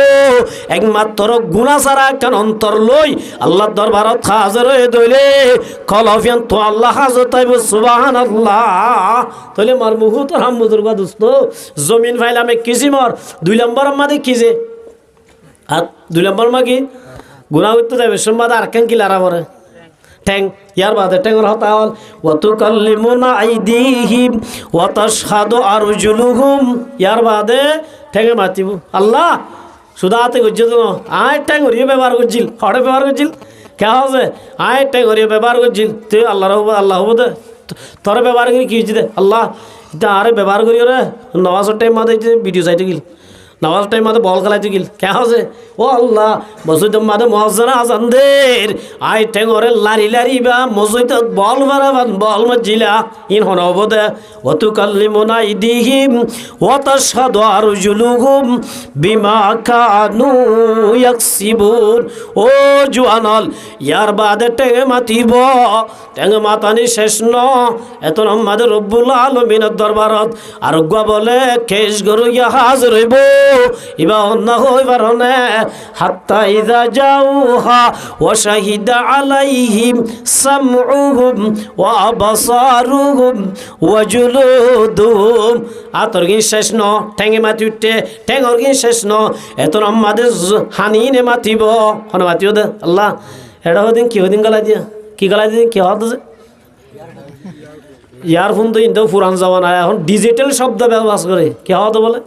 একমাত্র গুনাহ ছাড়া কেন অন্তর লই আল্লাহর দরবারত হাজির হয়ে দইলে কলফিয়ান তো আল্লাহ হাজর তাইব সুবহানাল্লাহ তাহলে মার মুহু তো হাম বুজুর্গ দোস্ত জমিন ফাইলামে কিসিমর 2 নম্বর মাদে কিজে আর 2 নম্বর মা কি গুনাহ করতে যাবে সম্বাদ আর কেন কি লারা পরে ঠ্যাং ইয়ার বাদে ঠ্যাংর হতাল ওয়া তুকাল্লিমুনা আইদিহিম ওয়া তাশহাদু আরজুলুহুম ইয়ার বাদে ঠ্যাঙে মাতিব আল্লাহ সুদাতে গজ্জত ন আয় ঠ্যাং হরিয়ে ব্যবহার করছিল হড়ে ব্যবহার করছিল কে হবে আয় ঠ্যাং হরিয়ে ব্যবহার করছিল তুই আল্লাহর হবো আল্লাহ হবো দে তোর ব্যবহার করি কি হয়েছে দে আল্লাহ এটা আরে ব্যবহার করি রে নওয়াজের টাইম মাদে ভিডিও চাইতে গেল নামাজ টাইম মাদে বল খেলাইতে গেল কে আছে ও আল্লাহ মসজিদ মাদে মহাজনা আজানদের আই ঠেঙরে লারি লারি বা মসজিদ বল বারাবান বল মজিলা ইন হন অবদে ওতু কাল্লিমুনা ইদিহিম ওয়া তাশহাদু আরজুলুহুম বিমা কানু ইয়াকসিবুন ও জুয়ানল ইয়ার বাদে ঠেঙে মাতিব ঠেঙে মাতানি শেষ ন এত আমাদের রব্বুল আলামিনের দরবারত আর গুয়া বলে কেশ গরু ইয়া হাজির হইব ইবা অন্য হইবার না হাত্তা ইযা জাউহা ওয়া শাহিদা আলাইহিম সামউহুম ওয়া আবসারুহুম ওয়া জুলুদুহুম আতর গিন শেষ ন ঠেঙে মাতি উঠতে ঠেঙর গিন শেষ ন এত আমাদের হানিনে মাতিব হন মাতিও দে আল্লাহ এটা হদিন কি হদিন গলা দিয়া কি গলা দিয়া কি হদ ইয়ারফোন তো ইন্দো পুরান জামানা এখন ডিজিটাল শব্দ ব্যবহার করে কি হদ বলে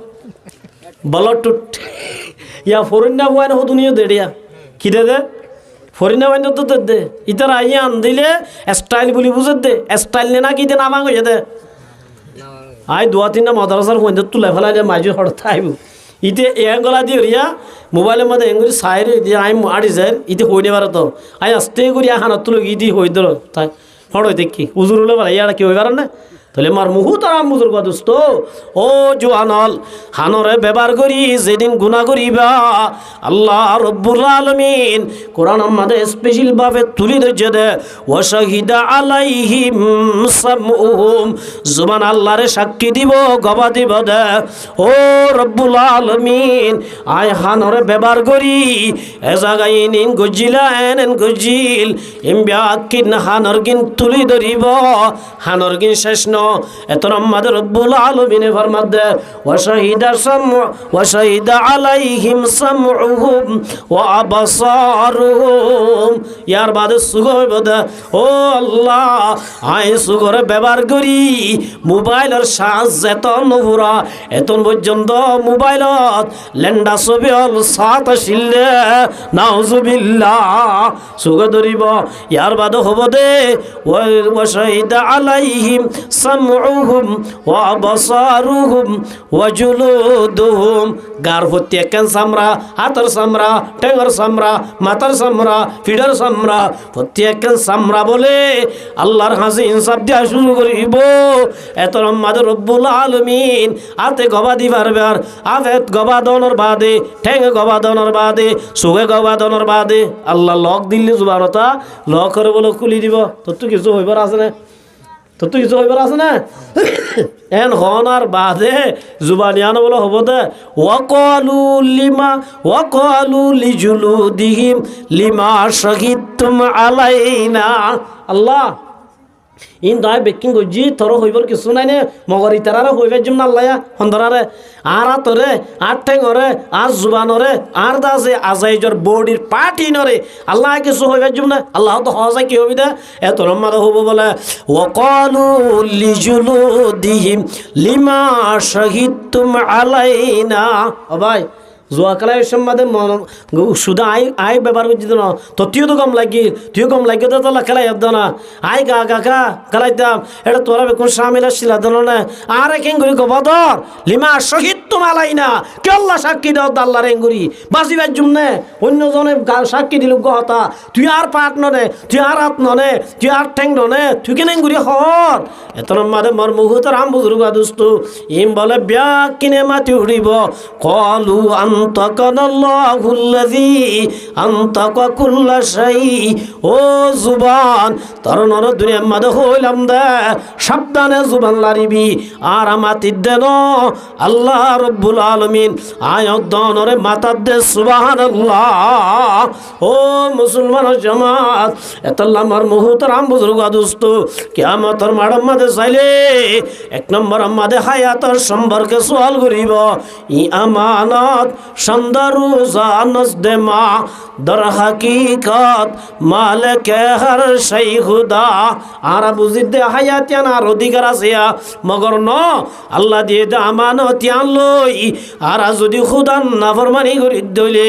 বলটুট ইয়া ফরিনা বয়ান হো দুনিয়া দেড়িয়া কি দে ফরিনা বয়ান তো দে ইতার আইয়া আন দিলে স্টাইল বলি বুঝে দে স্টাইল নে না কি দে নামাং হয়ে দে আই 2-3টা মাদ্রাসার হইতে তুলে ফেলাই দে মাইজু হড়তা আইব ইতে এঙ্গলা দিয়ে রিয়া মোবাইলের মধ্যে এঙ্গুলি সাইরে দিয়ে আই আড়ি যায় ইতে হইনে পারে তো আই আস্তে করি হানত তুলে ইদি হই দিল তাই হড় দেখি উজুর হলে বলে ইয়ারা কি হই পারে না তাহলে মার মুহু তারা মুজুর দোস্ত ও জোয়ানল হানরে ব্যবহার করি যেদিন গুনাহ করিবা আল্লাহ রব্বুল আলামিন কোরআন আমাদের স্পেশাল ভাবে তুলি ধরছে দে ওয়া শাহিদা আলাইহিম সামউহুম জুবান আল্লাহরে সাক্ষী দিব গবা দিব দে ও রব্বুল আলামিন আয় হানরে ব্যবহার করি এ জায়গায় নিন গজিলা এন গজিল এমবিয়া কিন হানর কিন তুলি ধরিব হানর কিন শেষ ন এত আমাদের রব্বুল আলামিন ফরমাত দে ওয়া শাহিদা আলাইহিম সামউহুম ওয়া আবসারুহুম ইয়ার বাদে সুগব দে ও আল্লাহ আই সুগরে ব্যবহার করি মোবাইলের সাহায্য এত নহুরা এতন পর্যন্ত মোবাইলত লেন্ডা ছবি হল সাত আসিলে নাউজুবিল্লাহ সুগ ধরিব ইয়ার বাদে হব দে ওয়া শাহিদা আলাইহিম সামউহুম ওয়া আবসারুহুম ওয়া জুলুদুহুম গার ভর্তি একখান সামরা হাতের সামরা ঠেঙর সামরা মাথার সামরা ফিডার সামরা ভর্তি একখান সামরা বলে আল্লাহর হাসি ইনসাফ দেওয়া শুরু করিব এত আমাদের রব্বুল আলামিন হাতে গবা দিবার বার আফেত গবা দনর বাদে ঠেঙে গবা দনর বাদে সুগে গবা দনর বাদে আল্লাহ লক দিল্লি জুবানতা লক করে বলে খুলি দিব তোর তো কিছু হইবার আছে না তো তুই কিছু হইবার আছে না এন হনার বাদে জুবানিয়ানো বলে হব দে ওয়াকালু লিজুলুদিহিম লিমা শাহিদতুম আলাইনা আল্লাহ ইন দায় বেকিং গজি তোর হইবার কিছু নাই নে মগর ইতারারে হইবার জন্য আল্লাহ হন্দরারে আর তোরে আর ঠেঙরে আর জুবানরে আর দাসে আজাইজর বডির পার্টি নরে আল্লাহ কিছু হইবার জন্য আল্লাহ তো হজা কি হবি দে এত রম্মাদ হব বলে ওয়াকালু লিজুলুদিহিম লিমা শাহিদতুম আলাইনা ও ভাই জোয়াকালাই সম্বাদে শুধু আই ব্যবহার করছি না তো তুইও তো কম লাগি তুইও কম লাগি তো তোলা খেলাই হতো না আই গা গা খেলাইতাম এটা তোরা বেকুন সামিল আসছিল না আর এক এঙ্গুরি গবদর লিমা শহীদ তো মালাই না কে আল্লাহ সাক্ষী দাও আল্লাহর এঙ্গুরি বাঁচিবার জন্য অন্যজনে সাক্ষী দিল গহতা তুই আর পাট ননে তুই আর হাত ননে তুই আর ঠেং ননে তুই কেন এঙ্গুরি হর এত মাদে মর মুহূর্ত রাম বুজুর্গ দুস্তু ইম বলে ব্যাগ কিনে মাতি উড়িব কলু আন আনতাকানাল্লাহুল্লাযী আনতাকা কুল্লা শাই। ও জুবান তোর নর দুনিয়ার মাঝে হইলাম দে সাবধানে জুবান লারিবি আর আমাতির দেন আল্লাহ রব্বুল আলামিন আয়াত দনরে মাতার দে সুবহানাল্লাহ। ও মুসলমান জামাত এতল্লা আমার মুহতারাম বুজুর্গ দোস্ত কিয়ামতের মাঠের মাঝে চাইলে এক নম্বর আমাদের হায়াতের সম্পর্কে সওয়াল করিব। ই আমানত সন্দারু জানস দে মা দর হাকিকত মালিকে হর শাই খুদা। আর বুঝি দে হায়াতিয়ান আর অধিকার আছে মগর ন আল্লাহ দিয়ে দে আমানত লই আর যদি খুদান নাফরমানি করি দইলে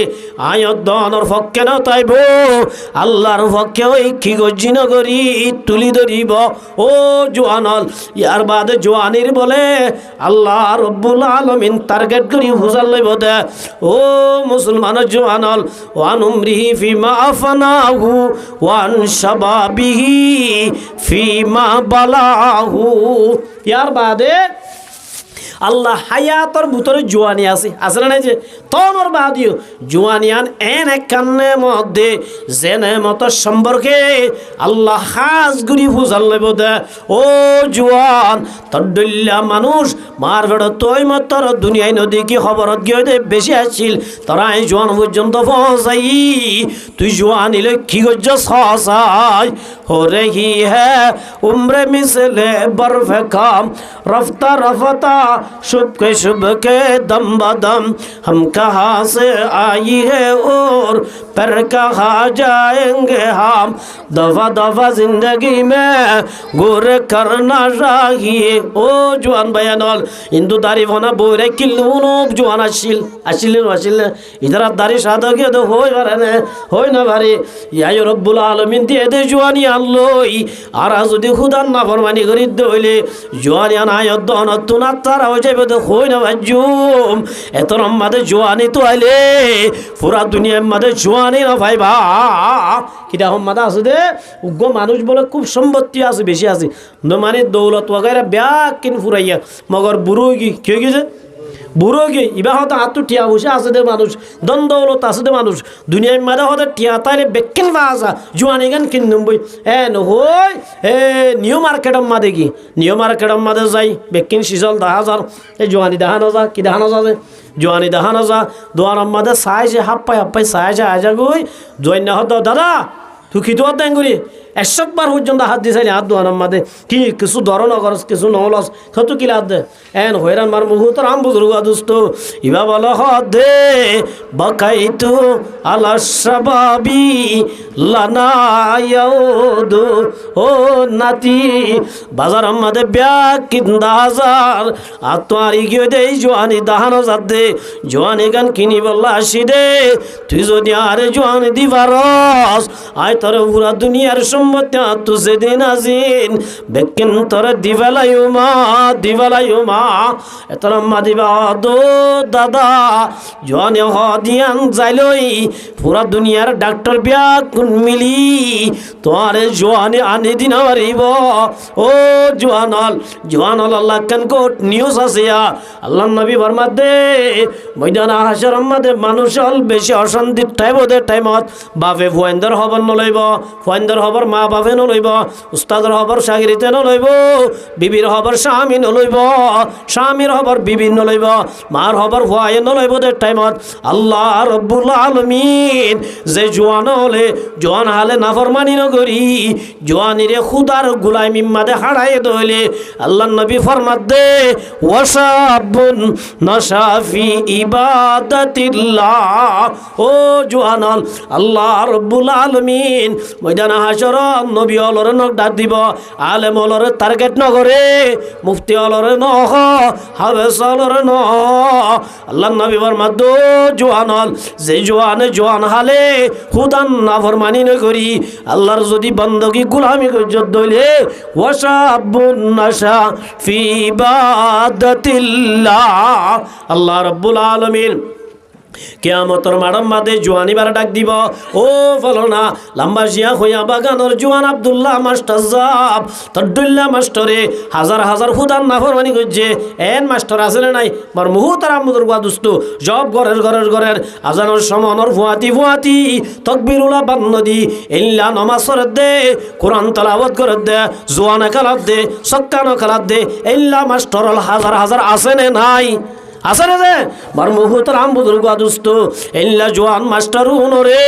আয়াত দনর পক্ষে না তাইব আল্লাহর পক্ষে ওই কি গজি নগরী তুলি ধরিব। ও জোয়ানল ইয়ার বাদে জোয়ানির বলে আল্লাহ রব্বুল আলামিন টার্গেট করি হুজাল লইব দে। ও মুসলমান জোয়ানল ওয়ান উমরিহি ফিমা আফনাহু ওয়ান শাবাবিহি ফিমা বালাহু। ইয়ার বাদে আল্লাহ হায়াতর ভিতরে জোয়ানি আছে না যে তোর বাদিও জোয়ানিয়ান এন এক কান্নের মধ্যে জেনে মতো সম্পর্কে আল্লাহ হাজ গুরি ফুজাল লইব দে। ও জোয়ান তোর দল্লা মানুষ মার বেড় তৈ মতর দুনিয়ায় নদী কি খবরত গিয়ে দে বেশি আসছিল তোরা এই জোয়ান পর্যন্ত পৌঁছাই তুই জোয়ানিলে কি গজ্জ সসাই हो रही है उम्र मिसले बर्फ काम रफ्ता रफ्ता शुभ के दम बदम हम कहाँ से आई है और पर कहाँ जाएंगे हम दफा दफा जिंदगी में गुर करना चाहिए। ओ जवान बयानल हिंदू दारी बना बोरे किल्लुनो जवान आशिल इधर दारी सादा के तो होय ना भारी या रब्बुल आलमीन दिए दे जवानी লই আর যদি খুদার নাফরমানি করি দইলে জোয়ানি আনায়ত দনত তুনা তারা হয়ে যাবে তো হই না ভাজুম এত রম্মাদে জোয়ানি তো আইলে পুরা দুনিয়ার মাঝে জোয়ানি না ভাইবা কিটা হম্মাদা আছে দে উগ্র মানুষ বলে খুব সম্পত্তি আছে বেশি আছে মানে দৌলত ওগাইরা ব্যাগ কিন ফুরাইয়া মগর বুড়ো কি গেছে বুড়ো গে ইবা হয়তো হাত টিয়া বসে আছে দে মানুষ দ্বন্দ্বলত আছে দে মানুষ দুনিয়ার মাঝে হয়তো টিয়া তাইলে বেকিন বাসা জোয়ানি গান কিনুম বই নহই নিউ মার্কেটের মাঝে কি নিউ মার্কেটের মাঝে যাই বেকিন সিজল দেখা যার এই জোয়ানি দেখানো যা কি দেখানো যাবে জোয়ানি দেখানো যা দোয়ার মাঝে চাইছে হাপ্পাই চাইছে আজা গই জৈন্য হতো দাদা তুই খিতো দেঙ্গুরি 100 বার পর্যন্ত হাত দিছাইনি হাত দোয়ানোর মাঝে কি কিছু ধরো নগরস কিছু নহলস কত কি লাভ দে এন হইরান মার মুহূর্তর আম বুজুর্গ দোস্ত ইবা বল দে বাকাইতু আলা শাবাবি লানা ইয়াউদু। ও নাতি বাজার আমাদের ব্যাগ কিন্দা হাজার আর তোমার গিয়ে দে জোয়ানি দাহানো যাত দে জোয়ানি গান কিনি বললা আসি দে তুই যদি আরে জোয়ানি দিবারস আয় তোর পুরা দুনিয়ার সম্মতি তু সেদিন আজিন বেকিন তোর দিবালাইমা এতর মা দিবা দো দাদা জোয়ানি হ দিয়ান যাইলই পুরা দুনিয়ার ডাক্তার ব্যাগ কোন মিলি তোরে জোয়ানি আনি দিন মারিব। ও জোয়ানল আল্লাহ কেন কোট নিউজ আছে আল্লাহ নবী বর্মা দে ময়দানা হাসর আমাদে মানুষ হল বেশি অশান্তির টাইমত বাপে ফুয়েন্দর খবর নলইব ফুয়েন্দর খবর মা বাপে নলইব উস্তাদর খবর সাগরিতে নলইব বিবির খবর স্বামী নলইব স্বামীর খবর বিবি নলইব মার খবর ফুয়ায়ে নলইব দে টাইমত আল্লাহ রব্বুল আলামিন যে জোয়ান হালে নাফরমানি নগরি জোয়ানিরে খুদার গুলামি মাদে হারাই দইলে আল্লাহ নবী ফরমাত দে ওয়াসাবুন নাশাফি ইবাদাতিল্লাহ। ও জোয়ানল আল্লাহ রব্বুল আলামিন ময়দান হাসর নবী অলরে নক ডাক দিব আলেম অলরে টার্গেট নগরে মুফতি অলরে ন হাবেস অলরে ন আল্লাহ নবী ফরমাত দো জোয়ানল যে জোয়ান হালে খুদান নাফরমানি নগরি আল্লাহর যদি বন্দগি গুলামি গজ্জত দইলে ওয়াসাবুন নাশাফি ইবাদাতিল্লাহ। আল্লাহ রাব্বুল আলামিন কিয়ামতর মাড়ম মাদে জোয়ানিবার ডাক দিব ও ফলনা লম্বা জিয়া হইয়া বাগানোর জোয়ান আব্দুল্লাহ মাস্টার যাব তদ্দুল্লাহ মাস্টারে হাজার হাজার হুদার নাফরমানি করছে এন মাস্টার আছে না নাই মার মুহুতার আমুদর গুয়া দুষ্ট জব ঘরের আজানোর সমনর ফুয়াতি তকবিরুল্লাহ বান্নদি ইল্লা নমাজর দে কোরআন তেলাওয়াত করে দে জোয়ানা কালাত দে সক্কানো কালাত দে ইল্লা মাস্টার হাজার হাজার আছে না নাই আছে রে যে মার মুহুতার আমুদর গুয়া দুষ্ট ইল্লা জোয়ান মাস্টার রে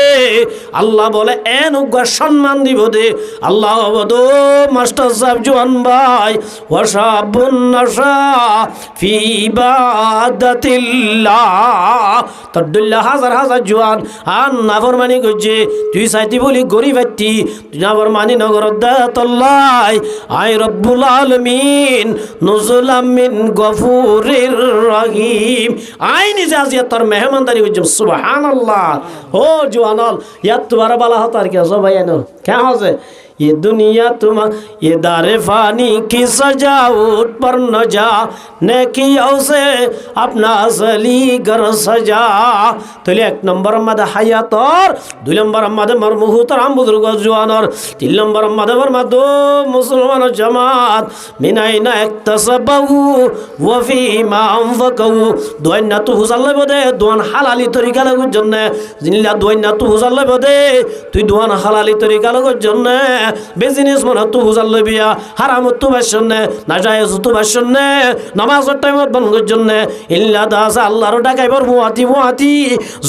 আল্লাহ বলে এন উগ্র সম্মান দিব দে আল্লাহ বদো মাস্টার সাহেব জোয়ান ভাই ওয়াসাবুন নাশা ফি ইবাদাতিল্লাহ তদ্দুল্লাহ হাজার হাজার জোয়ান আর নাফরমানি করছে তুই চাইতি বলি গরিব আইতি তুই নাফরমানি নগর দাতল্লাহ আই রব্বুল আলামিন নুজুলাম মিন গফুরির রহিম আই নিজে আজ তোর মেহমানদারি করছিস সুবহানাল্লাহ ও জোয়ানল ইয়াত তোমার বালা হতো আর কি সবাই আনল কে আছে ये दुनिया तुम ये दारे फानी की सजावट पर न जा नेकियों से अपना असली घर सजा तो एक नंबर मद हयात और दो नंबर मद मरमुहतर हम बुजुर्ग जवान और तीन नंबर मद मरमदो मुसलमान जमात मिनाइना इक्तसबहु वफी मा अनफकहु दोन तू हुजल बदे दोन हलाली तरीका लगो जन्ने जिनला दोन तू हुजल बदे तू दोन हलाली तरीका लगो जन्ने বিজনেস মনে তো বুঝাল লইবিয়া হারাম তো বাসন নে নাজায়েজ তো বাসন নে নামাজের টাইমত বন্ধের জন্য ইল্লা দাস আল্লাহর ডাকাইবর মুআতি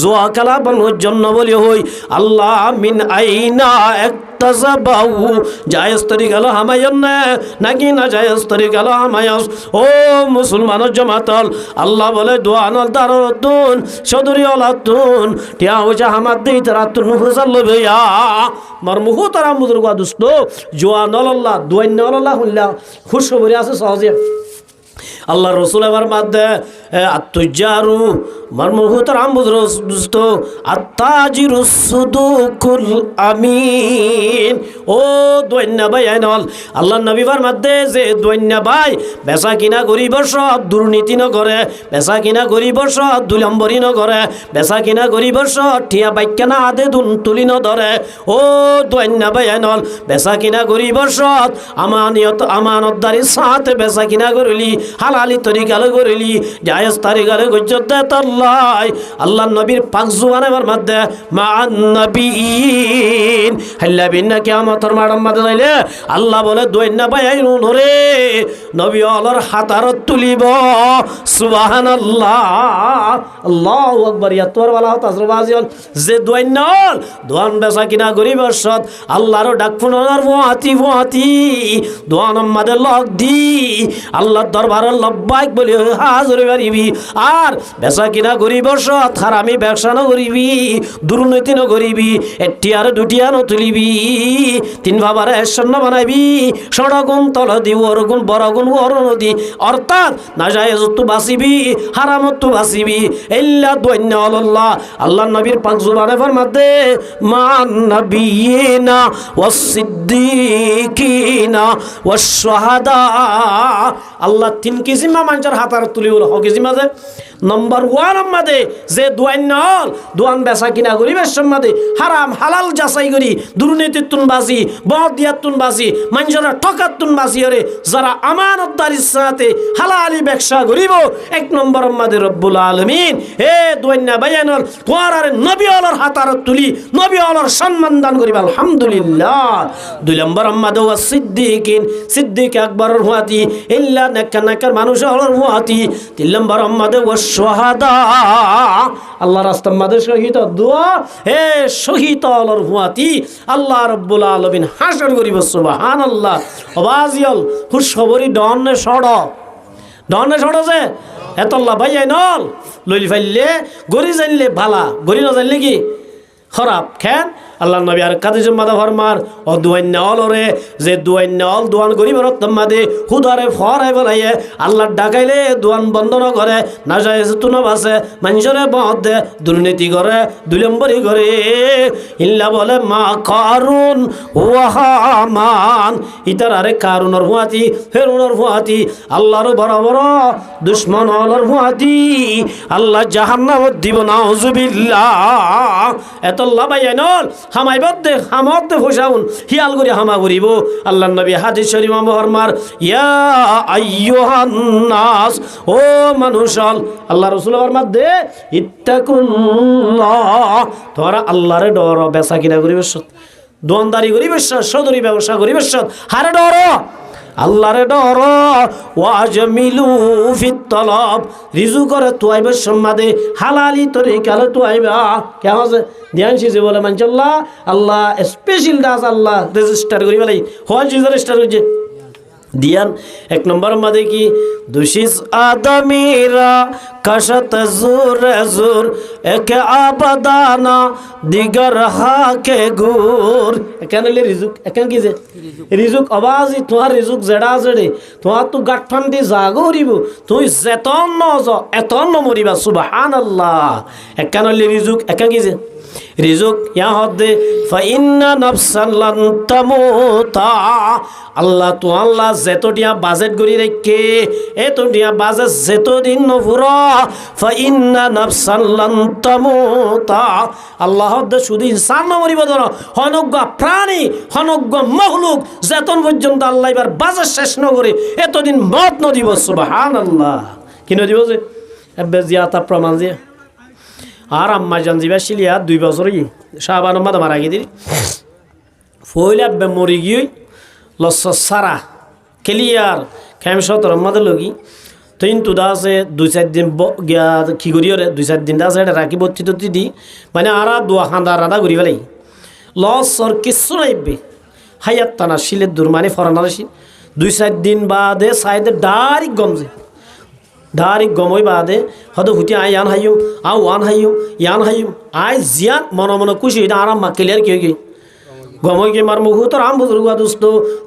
জোয়া কালা বন্ধের জন্য বলি হই আল্লাহ মিন আইনা একতাজাবাহু জায়েজ তরিকা লো হামায়ন নাকি না জায়েজ তরিকা লো হামায়স ও মুসলমানের জামাতল আল্লাহ বলে দোয়ানল দারতুন সদরি ওলাতুন টিয়া হইছে হামাদ দেই তারা তুন ফুজাল লইবিয়া মার মুহু তারা মুদুর গা দুষ্ট জোয়ানল আল্লাহ দোয়াইনল আল্লাহ হুল্লা খুশখবরি আছে সহজে আল্লাহ রসুল এবার মাদ্দে আত্তুজারু মারমুহুতার আমবুদ রসুল আত্তাজিরু সুদুকুল আমিন ও দোয়ান্না ভাই আইনল আল্লাহ নবীবার মাদ্দে যে দোয়ান্না ভাই বেচা কিনা গরিব সব দুর্নীতি ন করে বেচা কিনা গরিব সব দুলম্বরী ন করে বেচা কিনা গরিব সব ঠিয়া বাইক্যা না আদে দুন তুলি ন ধরে ও দোয়ান্না ভাই আইনল বেচা কিনা গরিব সব আমানতদারির সাথে বেচা কিনা করলি হালালি তরিকালে করলি জায়েজ তরিকালে গজ্জত আল্লাহ আল্লাহ নবীর পাক জুবানের মধ্যে মান নবীন হাল্লা বিন্না কিয়ামতের মাঠের মধ্যে যাইলে আল্লাহ বলে দৈন্য পাইনু নরে নবী আল্লাহর হাতারত তুলিব সুবহানাল্লাহ আল্লাহু আকবার ইয়াতর ওয়ালা তাজরবাজিল যে দৈন্য দোয়ান বেচা কিনা গরিব সৎ আল্লাহর ডাক ফুনর ওয়াতি দোয়ান মধ্যে লগ দি আল্লাহর দরবারে লব্বাইক বলি হাজির করিবি আর বেচা কিনা গরিব সৎ হারামি ব্যবসা ন করিবি দুর্নীতি ন করিবি এটি আর দুটিয়া ন তুলিবি তিন ভাবারে এসন্ন বানাইবি সড়গুণ তল দি ওরগুণ বড়গুণ ওর নদী অর্থাৎ না যায় তো বাঁচিবি হারামত তো বাঁচিবি ইল্লা দৈন্য আল্লাহ আল্লাহ নবীর পাক জুবানে ফরমাতে মান নবিয়িনা ওয়াস সিদ্দিকিনা ওয়াস শুহাদা আল্লাহ তিন কিসিমা মানুষের হাতার তুলি হল হকিসি মাঝে নম্বর ওয়ান মাঝে যে দোয়ান নল দোয়ান বেচা কিনা করি বেশম মাঝে হারাম হালাল যাচাই করি দুর্নীতির তুন বাসি বদ দিয়ার তুন বাসি মানুষের ঠকার তুন বাসি হরে যারা আমানতদারির সাথে হালালি ব্যবসা করিব এক নম্বর মাঝে রব্বুল আলামিন হে দোয়ান্না বায়ানল তোমার আর নবী আলার হাতার তুলি নবী আলার সম্মান দান করিব আলহামদুলিল্লাহ দুই নম্বর মাঝে ওয়া সিদ্দিকিন সিদ্দিক আকবরের হুয়াতি ইল্লা নেকার মানুষ আলার হুয়াতি তিন নম্বর মাঝে ওয়া শুহাদা আল্লাহ রাস্তার মাঝে শহীদ দোয়া হে শহীদ আলার হুয়াতি আল্লাহ রব্বুল আলামিন হাসর করিব সুবহানাল্লাহ ওয়াজিল খুশখবরি ডনে সড় যে এতল্লা ভাই আইনল লইলি ফাইলে গরি জানলে ভালা গরি না জানলে কি খারাপ খেন আল্লাহ নবী আর কাদে জম্মাদা ফরমার ও দুয়াইন অলরে যে দুয়াইন অল দুয়ান গরিবের তম্মাদে হুদারে ফরাই বলাইয়ে আল্লাহ ডাকাইলে দুয়ান বন্ধ ন করে না যায় তুন বাসে মানুষরে বদ দে দুর্নীতি করে 2 নম্বরই করে ইল্লা বলে মা কারুন ওয়াহামান ইতার আরে কারুনর হুয়াতি ফেরুনর হুয়াতি আল্লাহর বড় বড় দুশ্মন অলর হুয়াতি আল্লাহ জাহান্নামত দিব নাউজুবিল্লাহ এত লাবাইনল হামাই বদে হামতে ফসাউন হিয়াল করে হামা করিব আল্লাহর নবী হাদিস শরীফ ফরমার ইয়া আইয়ুহান নাস ও মানুষল আল্লাহ রাসূল ফরমার দে ইত্তাকুল্লাহ তোরা আল্লাহরে ডর বেচা কিনা করিবেস দোয়ানদারি করিবেস সদরি ব্যবসা করিবেস হারে ডর আল্লাহরে ডর ওয়াজমিলু ফিত তলব রিজু করে তুয়াইবে সম্মাদে হালালি তরিকালে তুয়াইবা কেমন আছে ধ্যান শিজে বলে মানচাল্লাহ আল্লাহ স্পেশাল দাস আল্লাহ রেজিস্টার করি বলে হল চিজ রেজিস্টার হচ্ছে দিয়ান 1 নম্বর মাদে কি দুশিস আদমিরা কশত জুর জুর এক আবাদানা দিগর হাকে গুর এখানে লে রিজুক এখানে কি যে রিজুক আওয়াজই তোমার রিজুক জেডা জেডে তোমার তো গাঠফান দি জাগরিব তুই যেতন নজ এতন মরিবা সুবহানাল্লাহ এখানে লে রিজুক এখানে কি যে রিজুক ইয়া হদে ফাইন্না নাফসান লান তামুতা আল্লাহ তো আল্লাহ যেতটিয়া বাজেট গরি রেখে এতটিয়া বাজেট যেতদিন নপুরা ফাইন্না নাফসান লান তামুতা আল্লাহ হদে শুধু ইনসান না মরিব ধর হনজ্ঞ প্রাণী হনজ্ঞ মখলুক যেতন পর্যন্ত আল্লাহ এবার বাজেট শেষ ন করে এতদিন মত ন দিব সুবহানাল্লাহ কি ন দিব যে এবে জিয়াতা প্রমাণ যে আর আম্মা জান জিবা শিলিয়া 2 বছর শাহবান মাদা মারা গিয়ে দিলি ফইলা বে মরি গিয়ে লস সারা ক্লিয়ার খেম সতর মাদা লগি তিন তুদা আছে 2-4 দিন গিয়া কি করি রে 2-4 দিন আছে এটা রাখি বত্তি তত্তি দি মানে আর দোয়া খান্দা রাদা ঘুরি ফেলাই লস সর কিছু নাইবে হায়াত টানা শিলের দুর্মানি ফরানাশি 2-4 দিন বাদে সাইদে ডাইরেক্ট গমজে ডাইরেক্ট গমই বাদে হয়তো হুতি আই ইয়ান হাইম আও ওয়ান হাইম ইয়ান হাইম আই জিয়ান মনে মনে খুশি এটা আরাম মা ক্লিয়ার কি গমই গে মার মুখ তো রাম বুজুর্গ দোস্ত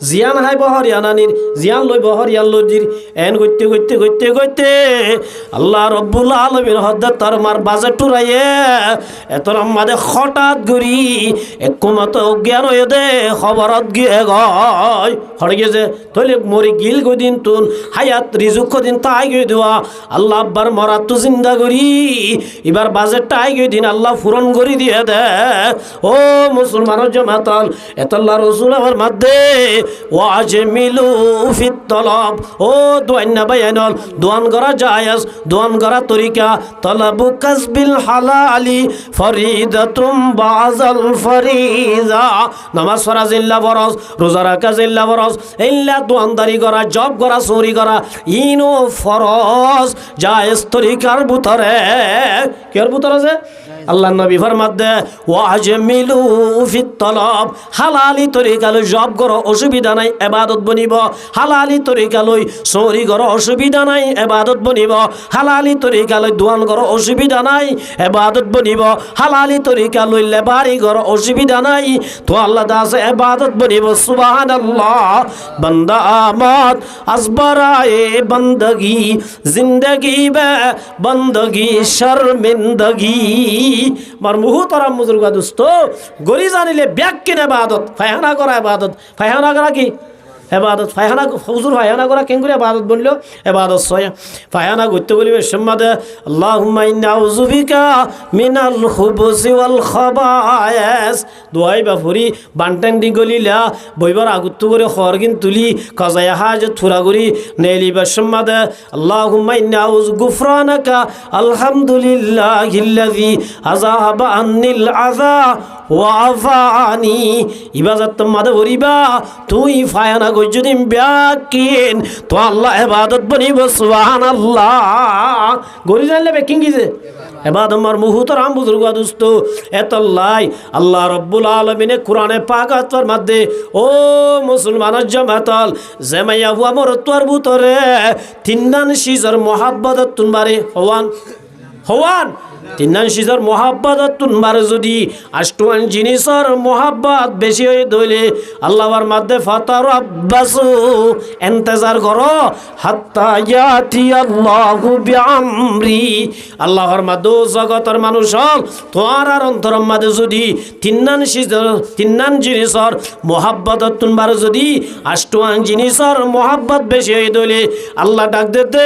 জিয়ান হাই বহর ইয়ানানির জিয়ান লই বহর ইয়ান লজির এন গইতে গইতে গইতে গইতে আল্লাহ রব্বুল আলামিন হদ্দা তার মার বাজে টুরাইয়ে এতর আমাদে হঠাৎ গরি একমত অজ্ঞান হয়ে দে খবরত গিয়ে গয় হড় গেছে তলে মরি গিল গদিন তুন হায়াত রিজুক দিন তাই গই দেওয়া আল্লাহ আব্বার মরা তো জিন্দা করি এবার বাজেটটা আই গই দিন আল্লাহ ফুরন করি দিয়ে দে ও মুসলমানের জামাতাল এতাল্লাহ রাসূল আমার মধ্যে ওয়াজমিলু ফিত তলব ও দোয়ান না বায়ানল দোয়ান করা জায়েজ দোয়ান করা তরিকা তলবু কাসবিল হালালি ফরিদাতুম বাযাল ফরিজা নামাজ ফরজ ইল্লা ফরজ রোজা রাখা ইল্লা ফরজ ইল্লা দোয়ানদারি করা জব করা চুরি করা ইনো ফরজ জায়েজ তরিকার ভিতরে কের ভিতরে আছে আল্লাহ নবী ফরমাতে ওয়াজমিলু ফিত তলব হালালি তরিকা লই জব করো অসুবিধা নাই ইবাদত বনিব হালালি তরিকা লই চুরি করো অসুবিধা নাই ইবাদত বনিব হালালি তরিকা লই দোয়ান করো অসুবিধা নাই ইবাদত বনিব হালালি তরিকা লই লেবারি করো অসুবিধা নাই তো আল্লাহ দাস ইবাদত বনিব সুবহানাল্লাহ বান্দা আমত আসবরায়ে বন্দগি জিন্দগি বে বন্দগি শর্মিন্দগি মার মুহতরাম বুজুর্গ দোস্ত গরি জানিলে ব্যাকিন ইবাদত ফায়হানা করা ইবাদত ফায়হানা করা কি ইবাদত ফায়হানা হুজুর ফায়হানা করা কেন করে ইবাদত বললো ইবাদত সয় ফায়হানা করতে বলিবে সম্মাদে আল্লাহুম্মা ইন্না আউযু বিকা মিনাল খুবুসি ওয়াল খাবায়েস দোয়াই বাফুরি বানটাং দি গলিলা বইবার আগুত্তু করে খরগিন তুলি কাজায়া হাজত থুরা করি নেলিবা সম্মাদে আল্লাহুম্মা ইন্না আউযু গুফরানাকা আলহামদুলিল্লাহিল্লাযী আযাহাবা আন্নিল আযা ওয়া আফানি ইবাদত তোমাদে বরিবা তুই ফায়হানা যদি ব্যাকিন তো আল্লাহ ইবাদত বনিব সুবহানাল্লাহ গরি জানলে বেকিং কিছে ইবাদত আমার মুহতরাম বুজুর্গ দোস্ত এতলাই আল্লাহ রাব্বুল আলামিনে কোরআনে পাকের মধ্যে ও মুসলমানের জামাতাল জামাইয়া হুয়া মর তোর ভিতরে তিনদান সিজর মোহাব্বত তুনবারে হওয়ান হওয়ান তিনান সিজর মোহাব্বত তুনবার যদি আষ্টুয়ান জিনিসর মোহাব্বত বেশি হয়ে দইলে আল্লাহর মধ্যে ফাতার আব্বাসু ইন্তজার করো হাত্তা ইয়াতি আল্লাহু বিআমরি আল্লাহর মধ্যে জগতের মানুষ হল তোমার আর অন্তরের মধ্যে যদি তিনান জিনিসর মোহাব্বত তুনবার যদি আষ্টুয়ান জিনিসর মোহাব্বত বেশি হয়ে দইলে আল্লাহ ডাক দিতে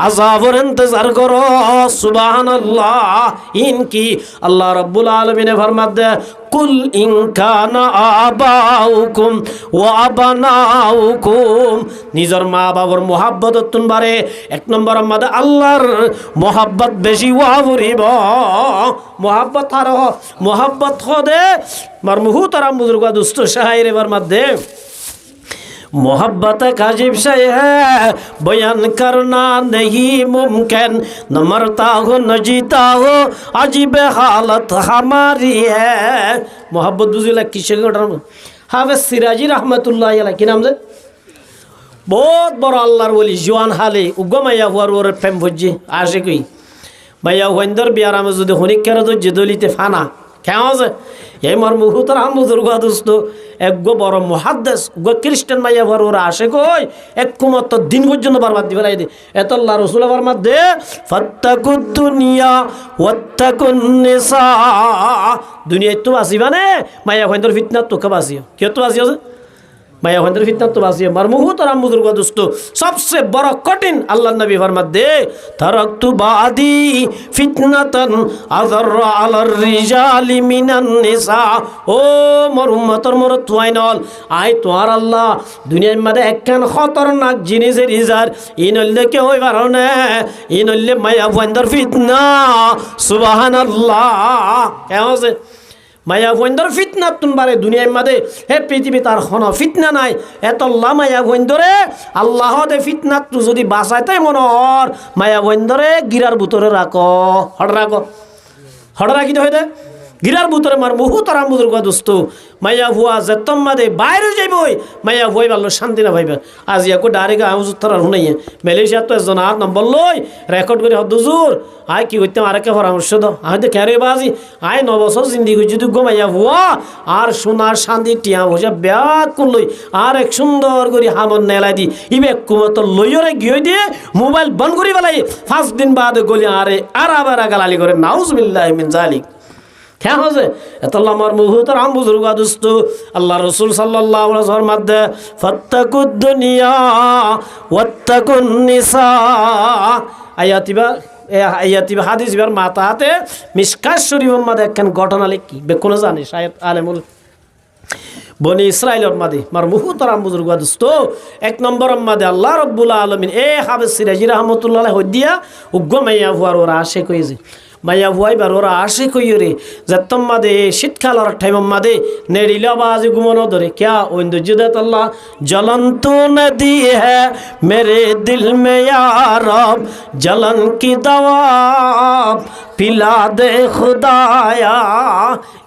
আযাবের ইন্তজার করো সুবহানাল্লাহ ইনকি আল্লাহ রাব্বুল আলামিন ফরমাতে কুল ইন কানা আবাউকুম ওয়া আবনাউকুম নিজের মা বাবার মোহাব্বত তুনবারে এক নম্বর মধ্যে আল্লাহর মোহাব্বত বেশি ওয়াবরিব মোহাব্বত আর মোহাব্বত হদে মার মুহুতারাম বুজুর্গ দুস্থ শায়রে বার মধ্যে मोहब्बत का अजीब शय है बयान करना नहीं मुमकिन न मरता हो न जीता हो अजीब हालत हमारी है मोहब्बत बुझिला किसे हाफिज सिराजी रहमतुल्लाह अलैह की नाम से बहुत बड़ा अल्लाहर वली जवान हाले उग्गो माया हुआर और प्रेम भुजी आशिकी माया हुंदर बियारा में जुदे होने करे तो जदोलिते फाना क्या है ये मर मुहूतर हम बुजुर्ग दोस्तों एक गो बड़ मुहद्दिस गो क्रिश्चियन माया भर ওরা আসে কই এক কুমত দিন পর্যন্ত বরবাদ দি ফেলাই দে এত আল্লাহ রাসূল এর মধ্যে ফাত্তাকুদ দুনিয়া ওয়াত্তাকুন নিসা দুনিয়া তো আসিবা না মায়া ভয়ন্দর ফিতনা তো কবাসিও কে তো আসিও माया भयंकर फितना तो बासी है मरमुहूत और हम बुजुर्ग दोस्तों सबसे बड़ा कठिन अल्लाह नबी फरमाते तरक्तु बादी फितनतन अज़र अलर रिजाली मिनन निसा ओ मोर उम्मतर मोर तुआइनल आय तोर अल्लाह दुनिया में एकखान खतरनाक जिनिसेर इजार इनल्ले के होई पारो ना इनल्ले माया भयंकर फितना सुबहानाल्लाह क्या होছে माया भयंकर फितना तुनबारे दुनिया मध्य हे पृथ्वी तार खन फितना नाई एतल्ला माया भयंकरे आल्लाह दे फितना तु जदि बाँचाइते मनोहर माया भयंकरे गिरार भुतरे राखो हड़ राखिते हयते गिरार भुतरे मार बहुत आराम बुजुर्ग दोस्तों माया हुआ जतम मादे बाहर जाइबई माया हुई भालो शांति ना भाइबे आज याको डायरेक्ट आउज उत्तर हुनाई मालয়েশিয়া तो एकजन आर नम्बर लई रेकर्ड करे हदुजुर आय कि হইতে আরেকে পরামর্শ দাও আইতে কেরে বাজি আয় 9 বছর জিন্দেগি যদি ঘুমাইয়া হুয়া আর সোনার শান্তি টিয়া বসে ব্যাগ করলই আর এক সুন্দর করে হামন নেলাই দি ইবে কুমত লইরে গিয়ে দিয়ে মোবাইল বন্ধ করি ফেলাই 5 দিন বাদে গলি আরে আর আবার গালালি করে নাউজুবিল্লাহি মিন জালিক क्या हो से अल्लाह मर मुहूतर हम बुजुर्ग दोस्तों अल्लाह रसूल सल्लल्लाहु अलैहि वसल्लम मध्य फत्तकुद दुनिया वत्तकुन निसा आयातिबा हादिस बिर माताते मिशकात शरीफ मध्य एकखान घटना लिखी बेकोनो जाने शायद आलेमुल बनी इस्राइलर मध्य मर मुहूतर हम बुजुर्ग दोस्तों एक नम्बर मध्य अल्लाह रब्बुल आलमीन ए हाफिज सिराजी रहमतुल्लाह अलैहि हदिया उग्गो माइया हुआर ओरा आशे कइजे माया हुआ बार ओरा आशे कई रे जतम मादे शीतकाल और टाइम मादे नेड़िला बाज घुमानो धरे क्या ओंदुजुदत अल्लाह जलन तो नदी है मेरे दिल में या रब जलन की दवा पिला दे खुदाया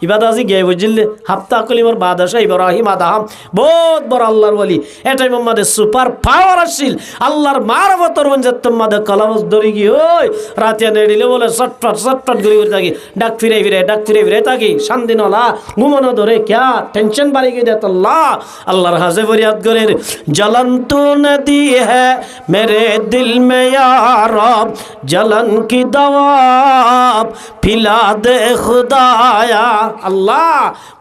इबादाजी गए बुझले हफ्ता कलिमर बादशाह इब्राहिम आदम बहुत बड़ा अल्लाहर वली ए टाइम मादे सुपर पावर आसिल अल्लाहर मारफतर जतम मादे कलामस धरि गई ओय रातिया नेड़िले बोले सटपट गरी ताकि डाक फिरे ताकि शांति नला घुमानो धरे क्या टेंशन बाड़ी गई देता अल्लाहर हाजे फरियाद करे जलन तो नदी है मेरे दिल में या रब जलन की दवा पिला दे खुदाया अल्लाह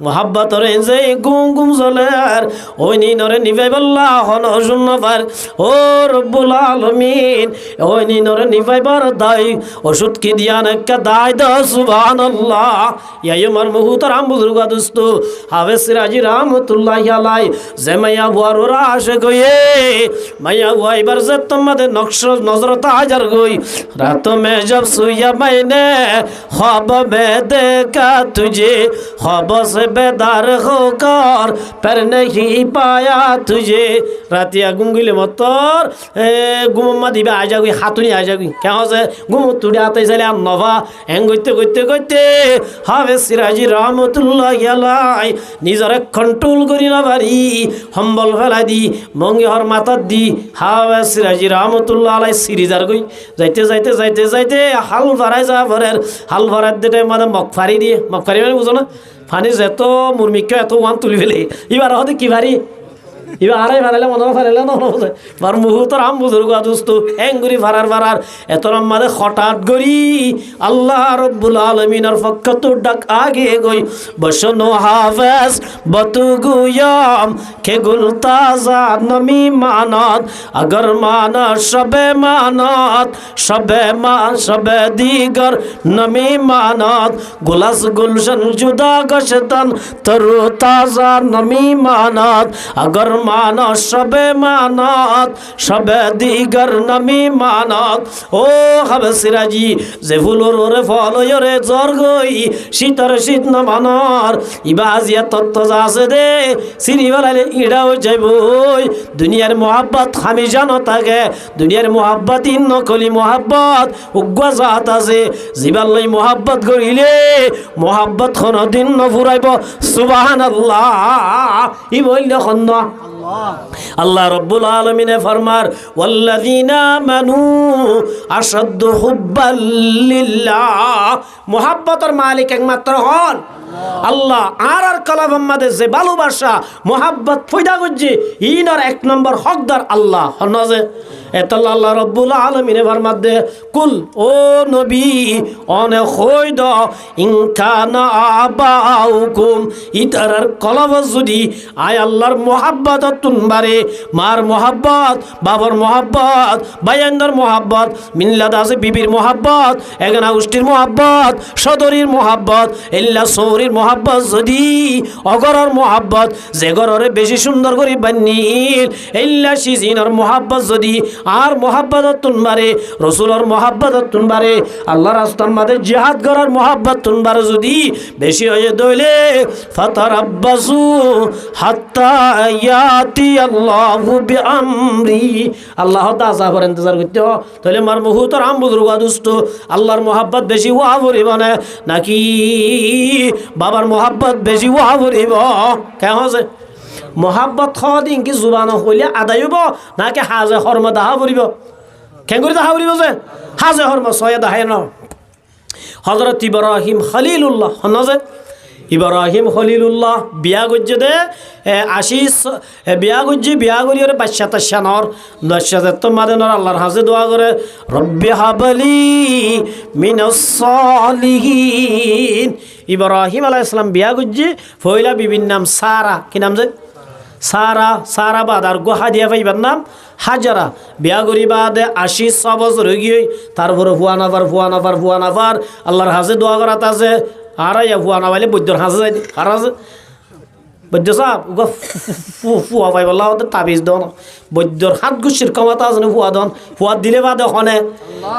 मोहब्बत रे जे गुम जलेर ओनी नरे निभाई बल्ला हनो शून्य पार ओ रब्बुल आलमीन ओनी नरे निभाई बर दाई ओषुध की दिया न दाय द सुबहानाल्लाह या मर मुहूतर हम बुजुर्ग दोस्तों हाफिज सिराजी रहमतुल्लाह अलैहि जे माया बुआर ओरा आशे गए माया बुआ इबार से तुम्हारे नक्श नजर ताजर गई रातों में जब सोया मैंने ख्वाब में देखा तुझे ख्वाब से बेदार होकर पर नहीं पाया तुझे रातिया गुंगिले मतोर गुम दिबे आ जागी हाथुनी आ जागी क्या हो से गुम तुड़े आते चले नवा এং কইতে হাফেজ সিরাজি রহমতুল্লাহ আলাই নিজরে কন্ট্রোল করি না পারি সম্বল ফেলাই দি মঙ্গি হর মাথার দি হাফেজ সিরাজি রহমতুল্লাহ আলাই সিরিজার গই যাইতে হাল ভরাই যা ভরের হাল ভরার দিতে মানে মগফারি দিয়ে মগফারি মানে বুঝো না ফানি যেত মুরমিক্য এত ওয়ান তুলি ফেলে এবার হতে কি ভারি এবার আড়াই ভাড়াইলে মনে ফারাইলে না বার মুহূর্তর আম বুজুর্গ দোস্ত এঙ্গুরি ভাড়ার এত মাঝে হঠাৎ গড়ি আল্লাহ রব্বুল আলমিনের পক্ষ তো ডাক আগে গই বসনো হাফেজ বতু গুয়াম খে গুল তাজা নমি মানত আগর মানত সবে দিগর নমি মানত গুলাস গুলশন জুদা গশতন তরু তাজা নমি মানত আগর মানত সবে দিগর নমি মানত ও হাফেজ সিরাজি যে ফুলর ওরে ফল ওরে জ্বর গই শীতর শীত ন মানর ইবা আজিয়া তত্ত্ব যা আছে দে চিনি বেলালে ইড়াও যাইব দুনিয়ার মোহাব্বত আমি জানো থাকে দুনিয়ার মোহাব্বত নকলি মোহাব্বত উগ্র জাত আছে জিবার লই মোহাব্বত করিলে মোহাব্বত কোনদিন নফুরাইব সুবহানাল্লাহ ই বললে খন্দ আল্লাহ রব্বুল আলামিনে ফরমার ওয়াল্লাযীনা আমানু আশাদ্দু হুব্বাল লিল্লাহ মোহাব্বতের মালিক একমাত্র হন আল্লাহ আর কালাম আমাদের যে ভালোবাসা মোহাব্বত পয়দা করছে ইনার এক নম্বর হকদার আল্লাহ হনজে এতল আল্লাহ রব্বুল আলামিনে ফরমার দে কুল ও নবী অনে হইদ ইনকানা আবাউকুম ইতারার কলব যদি আয় আল্লাহর মোহাব্বত তুনবারে মার মোহাব্বত বাবার মোহাব্বত ভাইয়ানদের মোহাব্বত মিল্লাত আছে বিবির মোহাব্বত এগনা উষ্টির মোহাব্বত সদরির মোহাব্বত ইল্লা সৌরির মোহাব্বত যদি অগরর মোহাব্বত যে গররে বেশি সুন্দর করে বান্নিল ইল্লা সিজিনর মোহাব্বত যদি আর মোহাব্বত তুনবারে রসুলর মোহাব্বত তুনবারে আল্লাহ রাস্তার মাঝে জিহাদ করার মোহাব্বত তুনবারে যদি বেশি হয়ে দইলে ফাতারাব্বাসু হাত্তা ইয়াতি আল্লাহু বিআমরি আল্লাহ তাআলা করে ইন্তজার করতে তাহলে মার মুহূর্তর আম বুজুর্গ দুষ্ট আল্লাহর মোহাব্বত বেশি ওয়া করিব না নাকি বাবার মোহাব্বত বেশি ওয়া করিব কেন আছে মোহাব্বত খদিন কি জুবান হইলে আদায়ব নাকি হাজে হরম দাহা করিব কেন করে দাহা করিব যে হাজে হরম ছয় দাহাই ন হযরত ইব্রাহিম খলিলুল্লাহ হনজে ইব্রাহিম খলিলুল্লাহ বিয়া গজ্জে দে বিয়া করি ওরে বাচ্চা তাচ্চানর নশ্চাত মাদেনর আল্লাহর হাজে দোয়া করে রব্বি হাবলি মিনাস সালিহিন ইব্রাহিম আলাইহিস সালাম বিয়া গজ্জে ফয়লা বিবির নাম সারা কি নাম যে সারা বাদার গোহা দিয়া পাইবার নাম হাজারা বিয়া করি বাদে 86 বছর হয়ে গিয়ে তারপরে ফুয়া নাফার আল্লাহর হাজে দোয়া করাত আছে আর ফুয়া না পাইলে বৈদ্যর হাজে যাই আর আছে বৈদ্য সাহ ফুয়া পাই বললা তাবিজ দন বৈদ্যর হাত গুছির ক্ষমতা আছে ফুয়া দন ফুয়া দিলে বাদে হনে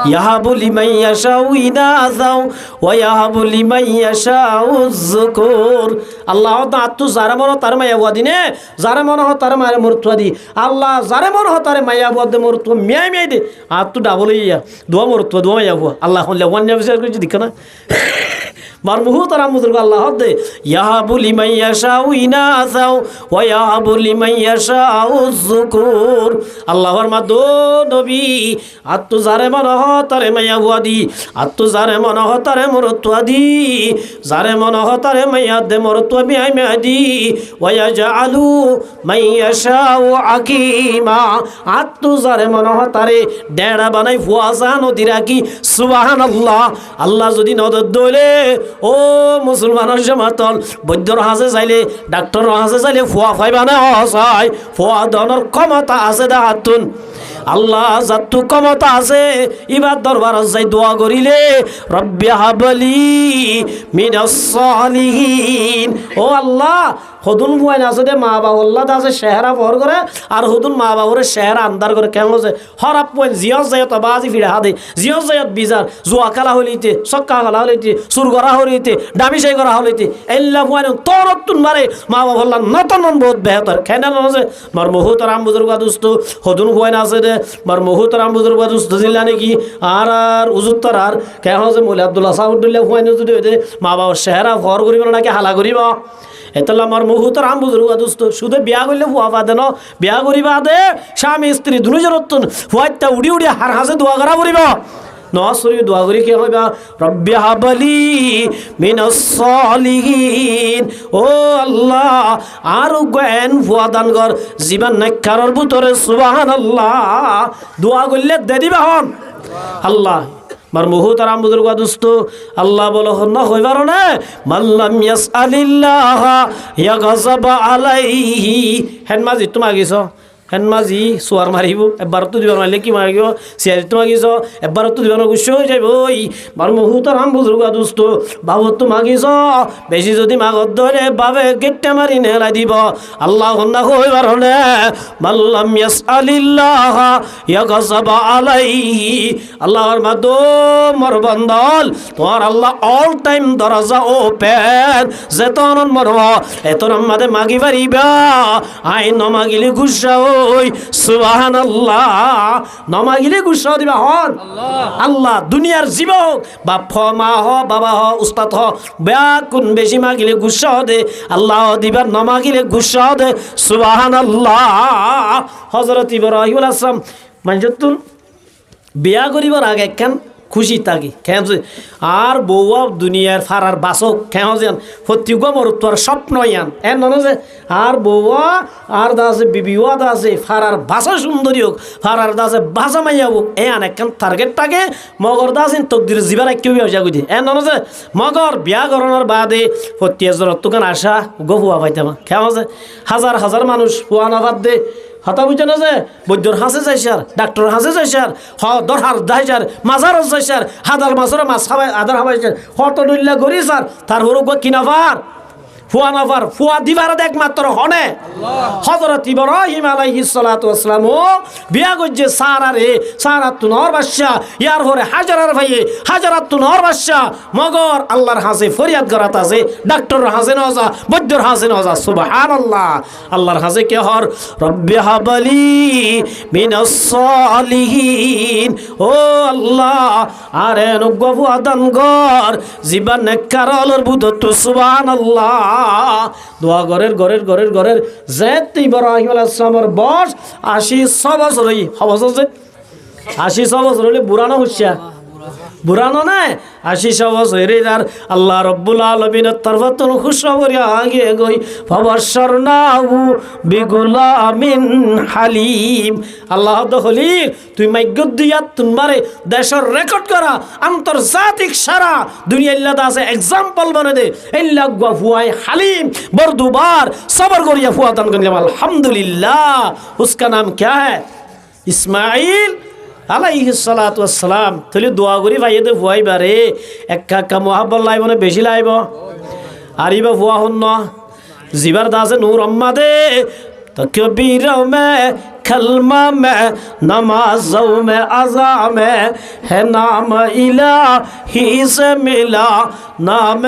ইয়াহাবু লিমান ইয়াশাউ ইনাসাও ওয়া ইয়াহাবু লিমান ইয়াশাউ যুকুর আল্লাহ তাআলা যারা মন তার মায়া বুয়া দিনে যারা মন হ তার মায়া মরতুয়া দি আল্লাহ যারা মন হ তার মায়া বুয়া দে মরতুয়া মিয়াই দে আর তো ডাবল ইয়া দোয়া মরতুয়া দোয়া মায়া বুয়া আল্লাহ হলে ওয়ান বিচার করছি দেখ না মার মুহূর্তর আমুদুর আল্লাহ দে ইয়াহাবু লিমান ইয়াশাউ ইনাসাও ওয়া ইয়াহাবু লিমান ইয়াশাউ যুকুর আল্লাহর মাদো নবী আত্তু যারে মন হ তারে মায়া বুয়া দি আত্তু যারে মন হ তারে মরতুয়া দি যারে মন হ তারে মায়া দে মরতুয়া মিয়াই মিয়া দি ওয়া ইয়াজআলু মান ইয়াশাউ আকিমা আত্তু যারে মন হ তারে ডেড়া বানাই ফুয়াজা নদী রাখি সুবহানাল্লাহ আল্লাহ যদি নদর দইলে ও মুসলমানের জমাতল বৈদ্যর হাজে চাইলে ডাক্তার হাজে চাইলে ফুয়া ফাইবা না হসাই ফুয়া ধনের ক্ষমতা আছে দেখাতুন আল্লাহ যাতু ক্ষমতা আছে ইবার দরবার যাই দোয়া করিলে রব্বি হাবলি মিনাস সালিহিন ও আল্লাহ হদুন ভুয়াই না আছে মা বাবল্লাদ আছে চেহারা পর করে আর হদুন মা বাবরের চেহারা আন্দার করে কেমন আছে হরাপ পয়েন্ট জিয়স যাইত বাজি ফিরে হাতে জিয়স যাইত বিজার জুয়া খেলা হইতে চক্কা খেলা হইতে চুর করা হইতে ডাবিসাই করা হইতে এল্লা ভুয়াই তরতুন মারে মা বাবল্লা নতন বহুত বেহতর খেনা আছে মার মুহুতর আম বুজুর্গ দুস্ত হদুন ভুয়াই না আছে দে মার মুহুতর আম বুজুর্গ দুস্ত জিল্লা নাকি আর উজুত্তর আর কেমন আছে মৌলি আব্দুল্লাহ সাহুদুল্লাহ ভুয়াই যদি হইতে মা বাবার চেহারা ভর করিব নাকি হালা করিব এতলা আমার মুহুতর আম বুজুর্গ দুস্ত শুধু বিয়া করলে ভুয়া বাদে ন বিয়া করিবা দে স্বামী স্ত্রী দুজনতন ভুয়াইটা উড়ি উড়ি হার হাসে দোয়া করা করিব নসরি দোয়া করি কে হইবা রব্বি হাবলি মিনাস সালিহিন ও আল্লাহ আর জ্ঞান ভুয়া দান কর জীবন নেককারর ভিতরে সুবহানাল্লাহ দোয়া করলে দে দিবা হন আল্লাহ মার মুহুতর আম বুজুর্গ দুস্ত আল্লাহ বলো না হইবার না মাল্লাম ইয়াসআলিল্লাহ ইয়াগযাব আলাইহি হেন মাজি তোমা গিছো হেন মাঝি সোয়ার মারিব এবার তো দিবার মারলে কি মারিব সিয়ারি তো মাগিছ এবার তো দিবার গুছ হয়ে যাইব ওই বার মুহুতর আম বুজুর্গ দুস্ত বাবু তো মাগিছ বেশি যদি মাগত ধরে বাবে গেটটা মারি নেলাই দিব আল্লাহ না হইবার না মাল্লাম ইয়াসআলিল্লাহ ইয়াগযাব আলাইহি আল্লাহর মাধ্যম মোর বন্দল তোমার আল্লাহ অল টাইম দরজা ওপেন যেতন মরব এতন আমাদের মাগি পারিবা আই নমাগিলে গুসা ওই সুবহানাল্লাহ নমাগিলে গুসা দিবা হন আল্লাহ দুনিয়ার জীবক বাপ মা হ বাবা হ উস্তাদ হ বেয়া কোন বেশি মাগিলে গুসা দে আল্লাহ দিবার নমাগিলে গুসা দে সুবহানাল্লাহ হযরত ইব্রাহিম আলাইহিস সালাম মানুষতুন বিয়া করিবার আগে কেন খুশি থাকি কেন আর বউয়া দুনিয়ার ফারার বাসক কেন যেন সত্যি গমর তোর স্বপ্ন ইয়ান এন মনে যে আর বউয়া আর দা আছে বিবিওয়া দা আছে ফারার বাসা সুন্দরী হোক ফারার দা আছে বাসা মাইয়া হোক এ আন একখান টার্গেটটাকে মগর দা আছেন তকদির জীবার কেউ বিয়া করি এন মনে যে মগর বিয়া করানোর বাদে সত্যি এজর তোকান আসা গফুয়া পাইতাম কেমন আছে হাজার হাজার মানুষ ফুয়া না বাদ দে হতা বুঝে না যে বৈদ্যর হাসে যাইসার ডাক্তার হাসে যাইসার দরহার যাইসার মাজার যাইসার হাদার মাছরে মাছ খাবাই আদার খাবাই হত নইল্লা গরি স্যার তার হরুক কিনাফার ফুয়া নাফার ফুয়া দিবার একমাত্র হনে হযরত ইব্রাহিম আলাইহিস সালাতু ওয়াস সালাম বিয়া গজ্জে সারারে সারাতুন নর বাদশা ইয়ার হরে হাজারার ভাইয়ে হাজারাতুন নর বাদশা মগর আল্লাহর হাসে ফরিয়াদ করাত আছে ডাক্তার হাসে নজা বৈদ্যর হাসে নজা সুবহানাল্লাহ আল্লাহর হাসে কে হর রব্বি হাবলি মিনাস সালিহিন ও আল্লাহ আরে নগবু আদান গর জীবন নেককারলর বুদত সুবহানাল্লাহ দোয়া ঘরের যেত ইব্রাহিম আলাইহিস সালামের বয়স 86 বছর হই বছর যে 86 বছর হলে বুড়ানো হচ্ছে বুড়ানো নাই 86 বছরের আর আল্লাহ রব্বুল আলামিনের তরফতন খুশখবরি আগে গই ফাবাশশারনাহু বিগুলামিন হালিম আল্লাহ দখলিল তুই মাইগত দিয়া তোমারে দেশের রেকর্ড করা আন্তর্জাতিক সারা দুনিয়া ইল্লাদা আছে एग्जांपल बने दे इल्ला गफुआई हलीम बरदुबार सबर करिया फुआ दान करने अल्हम्दुलिल्लाह उसका नाम क्या है इस्माइल আলাইহিস সালাতু ওয়াস সালাম তলি দোয়া করি ভাইয়েতে ভুয়াই বারে একা মোহাব্বত লাইব না বেশি লাইব আরিবা ভুয়া হন জিবার দাসে নূর আম্মা দে तकबीर में कलमा में नमाजों में अज़ा में है नाम इलाही से मिला नाम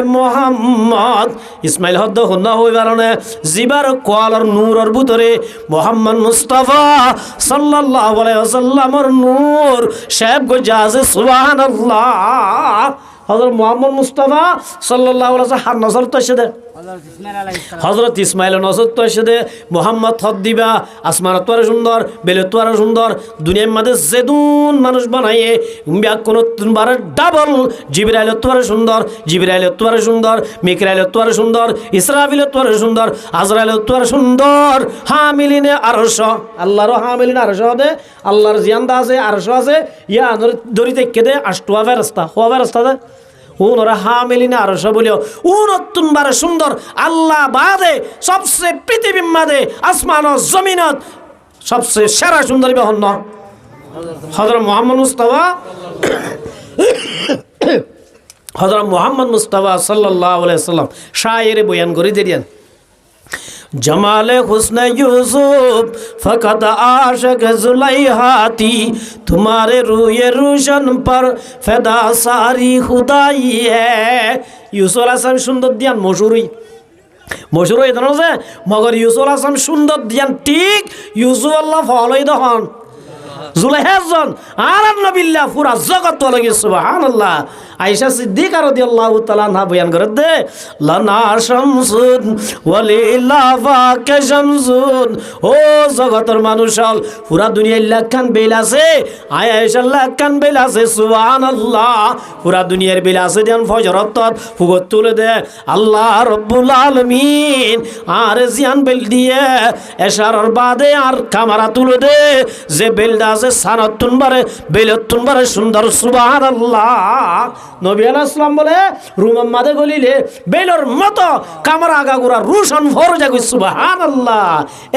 मोहम्मद इस्माइल हद होना हो बारने जिबार कोआलर नूर और बुतरे मोहम्मद मुस्तफ़ा सल्लल्लाहु अलैहि वसल्लम और नूर शैब को जाज़े सुभान अल्लाह हज़रत मोहम्मद मुस्तफ़ा सल्लल्लाहु अलैहि वसल्लम हर नजर तो शदे হযরত ইসমাইল নজর তো এসে মোহাম্মদ হদ দিবা আসমান তোর সুন্দর বেলে তোর সুন্দর দুনিয়ার মধ্যে যেদুন মানুষ বানাইয়ে কোন বার ডাবল জিবরাইল তোর সুন্দর জিবরাইল তোর সুন্দর মিকরাইল তোর সুন্দর ইসরাফিল তোর সুন্দর আজরাইল তোর সুন্দর হামিলিনে আরশ আল্লাহর হামিলিনে আরশ দে আল্লাহর জিয়ান্দা আছে আরশ আছে ইয়া দরিতে কেদে আষ্টুয়া ফেরেশতা হওয়া ফেরেশতা দে ওরা হামিলিনা আরশ বলিও উনতুন বারে সুন্দর আল্লাহ বাদে সবচেয়ে পৃথিবীর মাঝে আসমান ও জমিনত সবচেয়ে সেরা সুন্দরী হন না হযরত মুহাম্মদ মুস্তাফা হযরত মুহাম্মদ মুস্তাফা সাল্লাল্লাহু আলাইহি সাল্লাম শায়েরে বয়ান করে দিলেন जमाले हुस्न यूसुफ फकत आशिक जुलैहाती तुम्हारे रूए रोशन पर फैदा सारी खुदाई है ইউসুফ আলাইহিস সালাম সুন্দর দিয়ান মশুর হয়ে জানো যে মগর ইউসুফ আলাইহিস সালাম সুন্দর দিয়ান ঠিক ইউসুফ আল্লাহ ফলই দহন জুলাইহাজন আর নবিল্লাহ পুরা জগৎ লাগে সুবহানাল্লাহ আয়েশা সিদ্দিকা রাদিয়াল্লাহু তাআলা আনহা বয়ান করে দে লানা শামসুন ওয়ালিল্লাহা কাশামসুন ও জগতের মানুষল পুরা দুনিয়া লাখান বেল আছে আয়েশা লাখান বেল আছে সুবহানাল্লাহ পুরা দুনিয়ার বেল আছে দেন ফজরত ফুগত তুলে দে আল্লাহ রাব্বুল আলামিন আর জিয়ান বেল দিয়ে এশারার বাদে আর কামারা তুলে দে যে বেলদা আছে সানাতুন বারে বেলতুন বারে সুন্দর সুবহানাল্লাহ নবী আলাইহিস সালাম বলে রুমাম মাদে গলিলে বেলর মতো কামরা আগাগোড়া রোশন ভর যাগো সুবহানাল্লাহ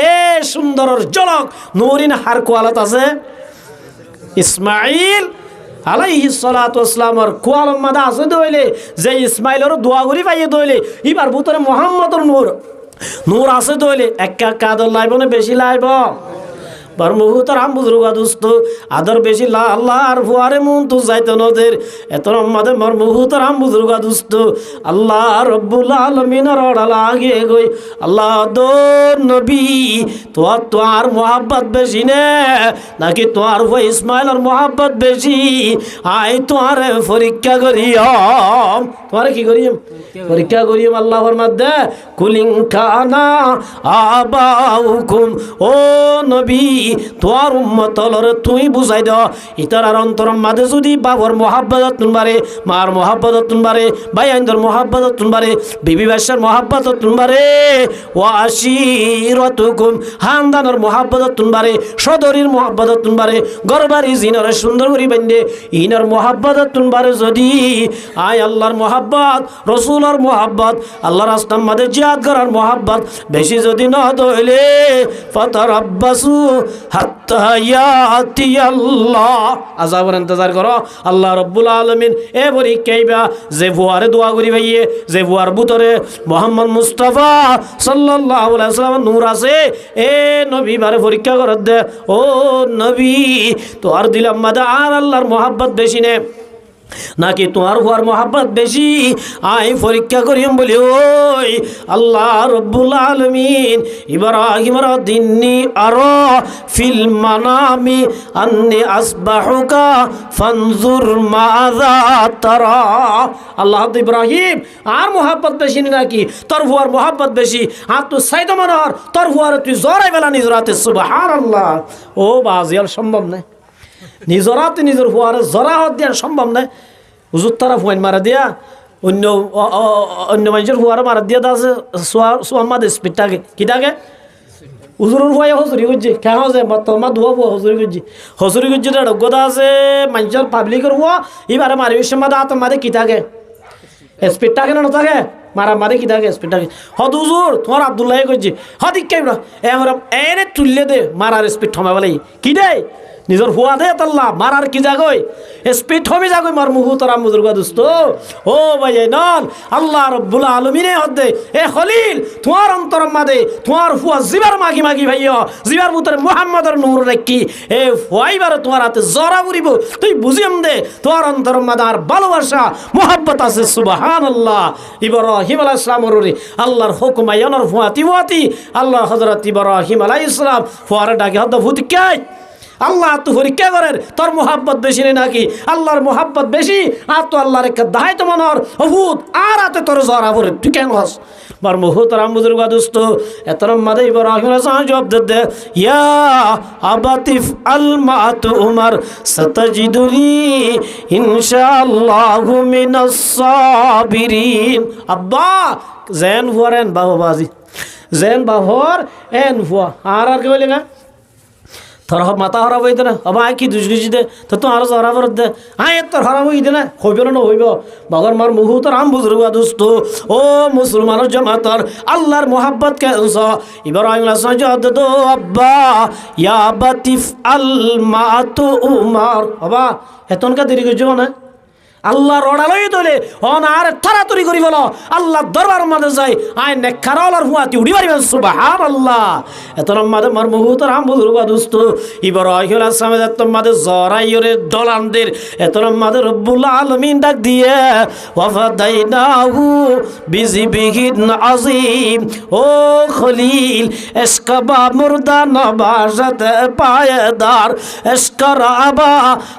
এ সুন্দরর জলক নূরিন হার কোয়ালাত আছে ইসমাঈল আলাইহিস সালাতু ওয়াসসালামর কোয়ালম মাদা আছে দইলে যে ইসমাঈলর দোয়া করি পাইয়ে দইলে ইবার ভিতরে মুহাম্মদর নূর আছে দইলে একা কাদর লাইব না বেশি লাইব বার মুহুতার আম বুজরুগা দুস্ত আদর বেশি লা আল্লাহ আর ফুয়ারে মন তো যাইতো নদের এত রম্মাদে মার মুহুতার আম বুজরুগা দুস্ত আল্লাহ রব্বুল আলামিনের অড়ালা আগে গই আল্লাহ দো নবী তোর মোহাব্বত বেশি নে নাকি তোর ভাই ইসমাইলের মোহাব্বত বেশি আই তোর পরীক্ষা করিয়ম তোর কি করিয়ম পরীক্ষা করিয়ম আল্লাহর মধ্যে কুলিং খানা আবাউকুম ও নবী তোর উম্মতলরে তুই বুঝাই দ ইতার অন্তর মাঝে যদি বাবর মোহাব্বত তুনবারে মার মোহাব্বত তুনবারে ভাই আইন্দর মোহাব্বত তুনবারে বিবি বাদশার মোহাব্বত তুনবারে ও আশিরতুকুম হানদানের মোহাব্বত তুনবারে সদরির মোহাব্বত তুনবারে গরবারি জিনরে সুন্দর করি বান্ধে ইনার মোহাব্বত তুনবারে যদি আয় আল্লাহর মোহাব্বত রসুলের মোহাব্বত আল্লাহর রাস্তার মাঝে জিহাদ করার মোহাব্বত বেশি যদি না হইলে ফাতারাব্বাসু হাত্তা ইয়াতি আল্লাহ আযাবের ইন্তজার করো আল্লাহ রাব্বুল আলামিন এ পরীক্ষাইবা যে বুয়ারে দোয়া করি ভাইয়ে যে বুয়ার ভিতরে মুহাম্মদ মুস্তাফা সাল্লাল্লাহু আলাইহি ওয়াসাল্লাম নূর আছে এ নবী বারে পরীক্ষা কর দে ও নবী তো আর দিলাম মাদা আর আল্লাহর মোহাব্বত বেশি নে নাকি তোমার হওয়ার মোহাব্বত বেশি আই পরীক্ষা করিম বলি ওই আল্লাহ রব্বুল আলামিন ইব্রাহিমের দিননি আরো ফিল মানামি আন্নি আসবাহুকা ফানজুর মাযা তারা আল্লাহ ইব্রাহিম আর মোহাব্বত বেশি নাকি তোর হওয়ার মোহাব্বত বেশি আর তুই সাইদ মনোহর তোর হওয়ার তুই জরাই বেলা নিজ রাতে সুবহানাল্লাহ ও বাজিয়াল সম্ভব না নিজরাতে নিজের ফুয়ারে জরা হাত দেওয়া সম্ভব নয় হুজুর তারা ফুয়াইন মারা দিয়া অন্য মানুষের ফুয়ারে মারা দিয়া আছে সোয়াম্মাদ স্পিডটাকে কিটাকে হুজুরের ফুয়াই হজুরি করছি কেন আছে তোমার ধোয়া ফুয়া হজুরি করছি গদা আছে মানুষের পাবলিকের ফুয়া এবারে মারি মাদা হাত মারে কিটাকে স্পিডটাকে না থাকে মারা মারে কিটাকে স্পিডটাকে হদ হুজুর তোমার আব্দুল্লাহ করছি হদিক কেমন এনে তুললে দে মারার স্পিড থমা বলে কি দেয় নিজের হুয়া দে তাল্লা মারার কি জাগই স্পিড হবে জাগই মার মুহু তোরা মুজুরগা দোস্ত ও ভাই নন আল্লাহ রাব্বুল আলামিনে হদে এ খলিল তোমার অন্তর মাদে তোমার হুয়া জিবার মাগি মাগি ভাইয়া জিবার ভিতরে মুহাম্মদের নূর রাখি এ ফুয়াইবার তোমার হাতে জরা করিব তুই বুঝিম দে তোমার অন্তর মাদার ভালোবাসা মোহাব্বত আছে সুবহানাল্লাহ ইব্রাহিম আলাইহিস সালামের আল্লাহর হুকুম আয়নার ফুয়াতি আল্লাহ হযরত ইব্রাহিম আলাইহিস সালাম ফুয়ারে ডাকে হদ ফুতিকাই আল্লাহ তো পরীক্ষা করেন তোর মোহাব্বত বেশি নেই নাকি আল্লাহর মোহাব্বত বেশি আর তো আল্লাহর একটা দায় তো মনোর হুত আর আতে তোর জরা পড়ে তুই কেন হস বার মুহুত রাম বুজুর্গ দোস্ত এতরম মাদে ইব্রাহিম জবাব দে ইয়া আবাতিফ আল মাতু উমর সাতাজিদুনি ইনশাআল্লাহু মিনাস সাবিরিন আব্বা জেন ফুয়ারেন বাবাজি জেন বাহর এন ফুয়া আর কি বলে না তোর মাথা হরাব হইতে না হবা কি দুষ্গুজি দে তো তোমার জরা বরত দে তোর হরাব হইতে না হইব না হইব বগর মার মুহু তোর আম বুজরুগা দোস্ত ও মুসলমানের জামাতর আল্লাহর মোহাব্বত কে ইব্রাহিম আলাইহিস সালাম দো আব্বা ইয়া বাতিফ আল মাতু উমর হবা এতনকা দেরি করছো না আল্লাহ রড়ালই দলে অনার তাড়াতাড়ি করি বলো আল্লাহ দরবার মাঝে যাই আয় নেখারলার হুয়াতি উড়ি পারিবেন সুবহানাল্লাহ। এত মাঝে মার মুহুত রাম বুজুর্গ দোস্ত ইব্রাহিম আলাইহিস সালামের এত মাঝে জরাইরে দলানদের এত মাঝে রব্বুল আলামিন ডাক দিয়ে ওয়াফাদাইনাহু বিজিবিহিন আযীম। ও খলিল এসকাবা মুর্দা নবাজত পায়দার এসকারাবা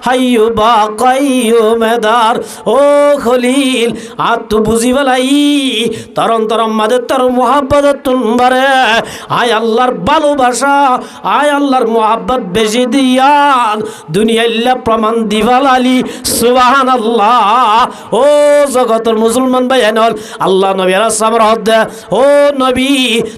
হাইয়ুবা কাইয়ুমদার। ও খলিল আর তু বুঝি বলাই তরম তরম মাদের তোর মোহাব্বত তুমবারে আয় আল্লাহর ভালোবাসা আয় আল্লাহর মোহাব্বত বেশি দিয়ান দুনিয়াল্লা প্রমাণ দিবালালি সুবহানাল্লাহ। ও জগতের মুসলমান ভাই এনল আল্লাহ নবী রাসূলের হদ্দে ও নবী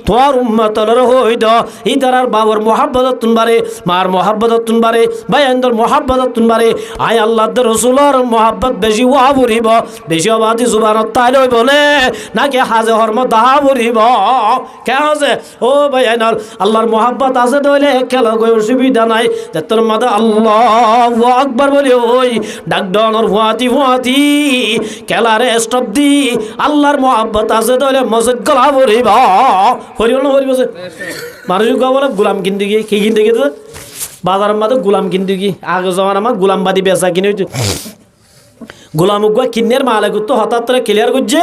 তোমার উম্মতর হইদ ইতারার বাবর মোহাব্বত তুমবারে মার মোহাব্বত তুমবারে ভাই এন্দর মোহাব্বত তুমবারে আয় আল্লাহর রাসূলের মোহাব্বত বেশি ওয়া বলিব বেশি অবাদি জুবানত তাইলে বলে নাকি হাজে হরম দাহা বলিব কে আছে ও ভাই আইনাল আল্লাহর মোহাব্বত আছে দইলে খেলা গই অসুবিধা নাই যে তোর মাদা আল্লাহু আকবার বলি ওই ডাকডনর হুয়াতি হুয়াতি খেলারে স্টপ দি আল্লাহর মোহাব্বত আছে দইলে মসজিদ গলা বলিব হরিব না হরিব মানুষ বলে গোলাম কিনতে গিয়ে কি কিনতে গিয়ে বাজারের মাঝে গোলাম কিনতে গিয়ে আগে জমান আমার গোলামবাদী বেচা কিনে গোলাম উগুয়া কিন্নের মালিক তো হঠাৎ করে ক্লিয়ার করছে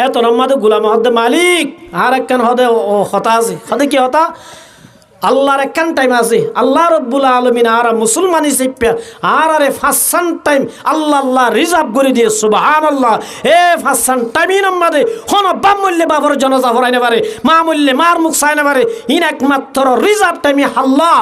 এত নম্মাদে গোলাম হদে মালিক আর একখান হদে হতা আছে হদে কি হতা আল্লাহর একখান টাইম আছে আল্লাহ রব্বুল আলামিন আর মুসলমানি সিপিয়া আর আরে ফাসান টাইম আল্লাহ আল্লাহ রিজার্ভ করে দিয়ে সুবহানাল্লাহ। এ ফাসান টাইমিন আমাদের হন বাম মূল্যে বাবর জনজা ভরাইনে পারে মা মূল্যে মার মুখ চাইনে পারে ইন একমাত্র রিজার্ভ টাইমি আল্লাহ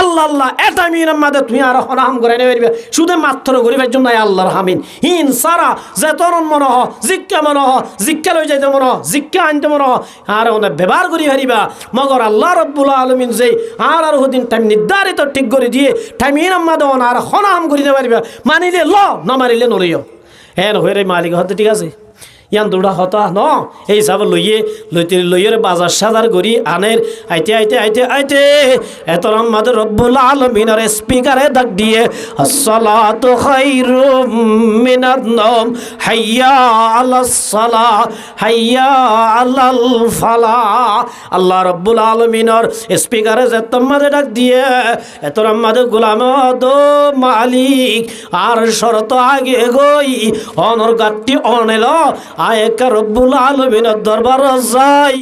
আল্লাহ আল্লাহ এটা মিন আমাদের তুই আর হনাহাম করে নেবে শুধু মাত্র গরিবের জন্য আল্লাহর হামিন হিন সারা যে তরুণ মনে হ জিজ্ঞা মনে হ জিজ্ঞা লই যাইতে মনে হ জিজ্ঞা আনতে মনে হ আর ওনার ব্যবহার করি হারিবা মগর আল্লাহ রব্বুল আলামিন যে আর ওদিন টাইম নির্ধারিত ঠিক করে দিয়ে টাইম ইন আমাদের আর হনাহাম করে নেবে পারিবা মানিলে ল না মারিলে নলিও হ্যাঁ হয়ে রে মালিক হতে ঠিক আছে ইয়ান দুটা হতা ন এই হিসাবে লইয়ে বাজার সাজার করি আনের আইতে আইতে আইতে আইতে এত আমাদের রব্বুল আলামিনের স্পিকারে ডাক দিয়ে আসসালাতু খায়রুম মিনান নাওম হাইয়া আলাস সালাহ হাইয়া আলাল ফালাহ। আল্লাহ রব্বুল আলামিনের স্পিকারে যে তোমাদের ডাক দিয়ে এত আমাদের গোলাম দো মালিক আর শরত আগে গই অনর গাটি অনেল আয়েকা রব্বুল আলামিনের দরবার যাই।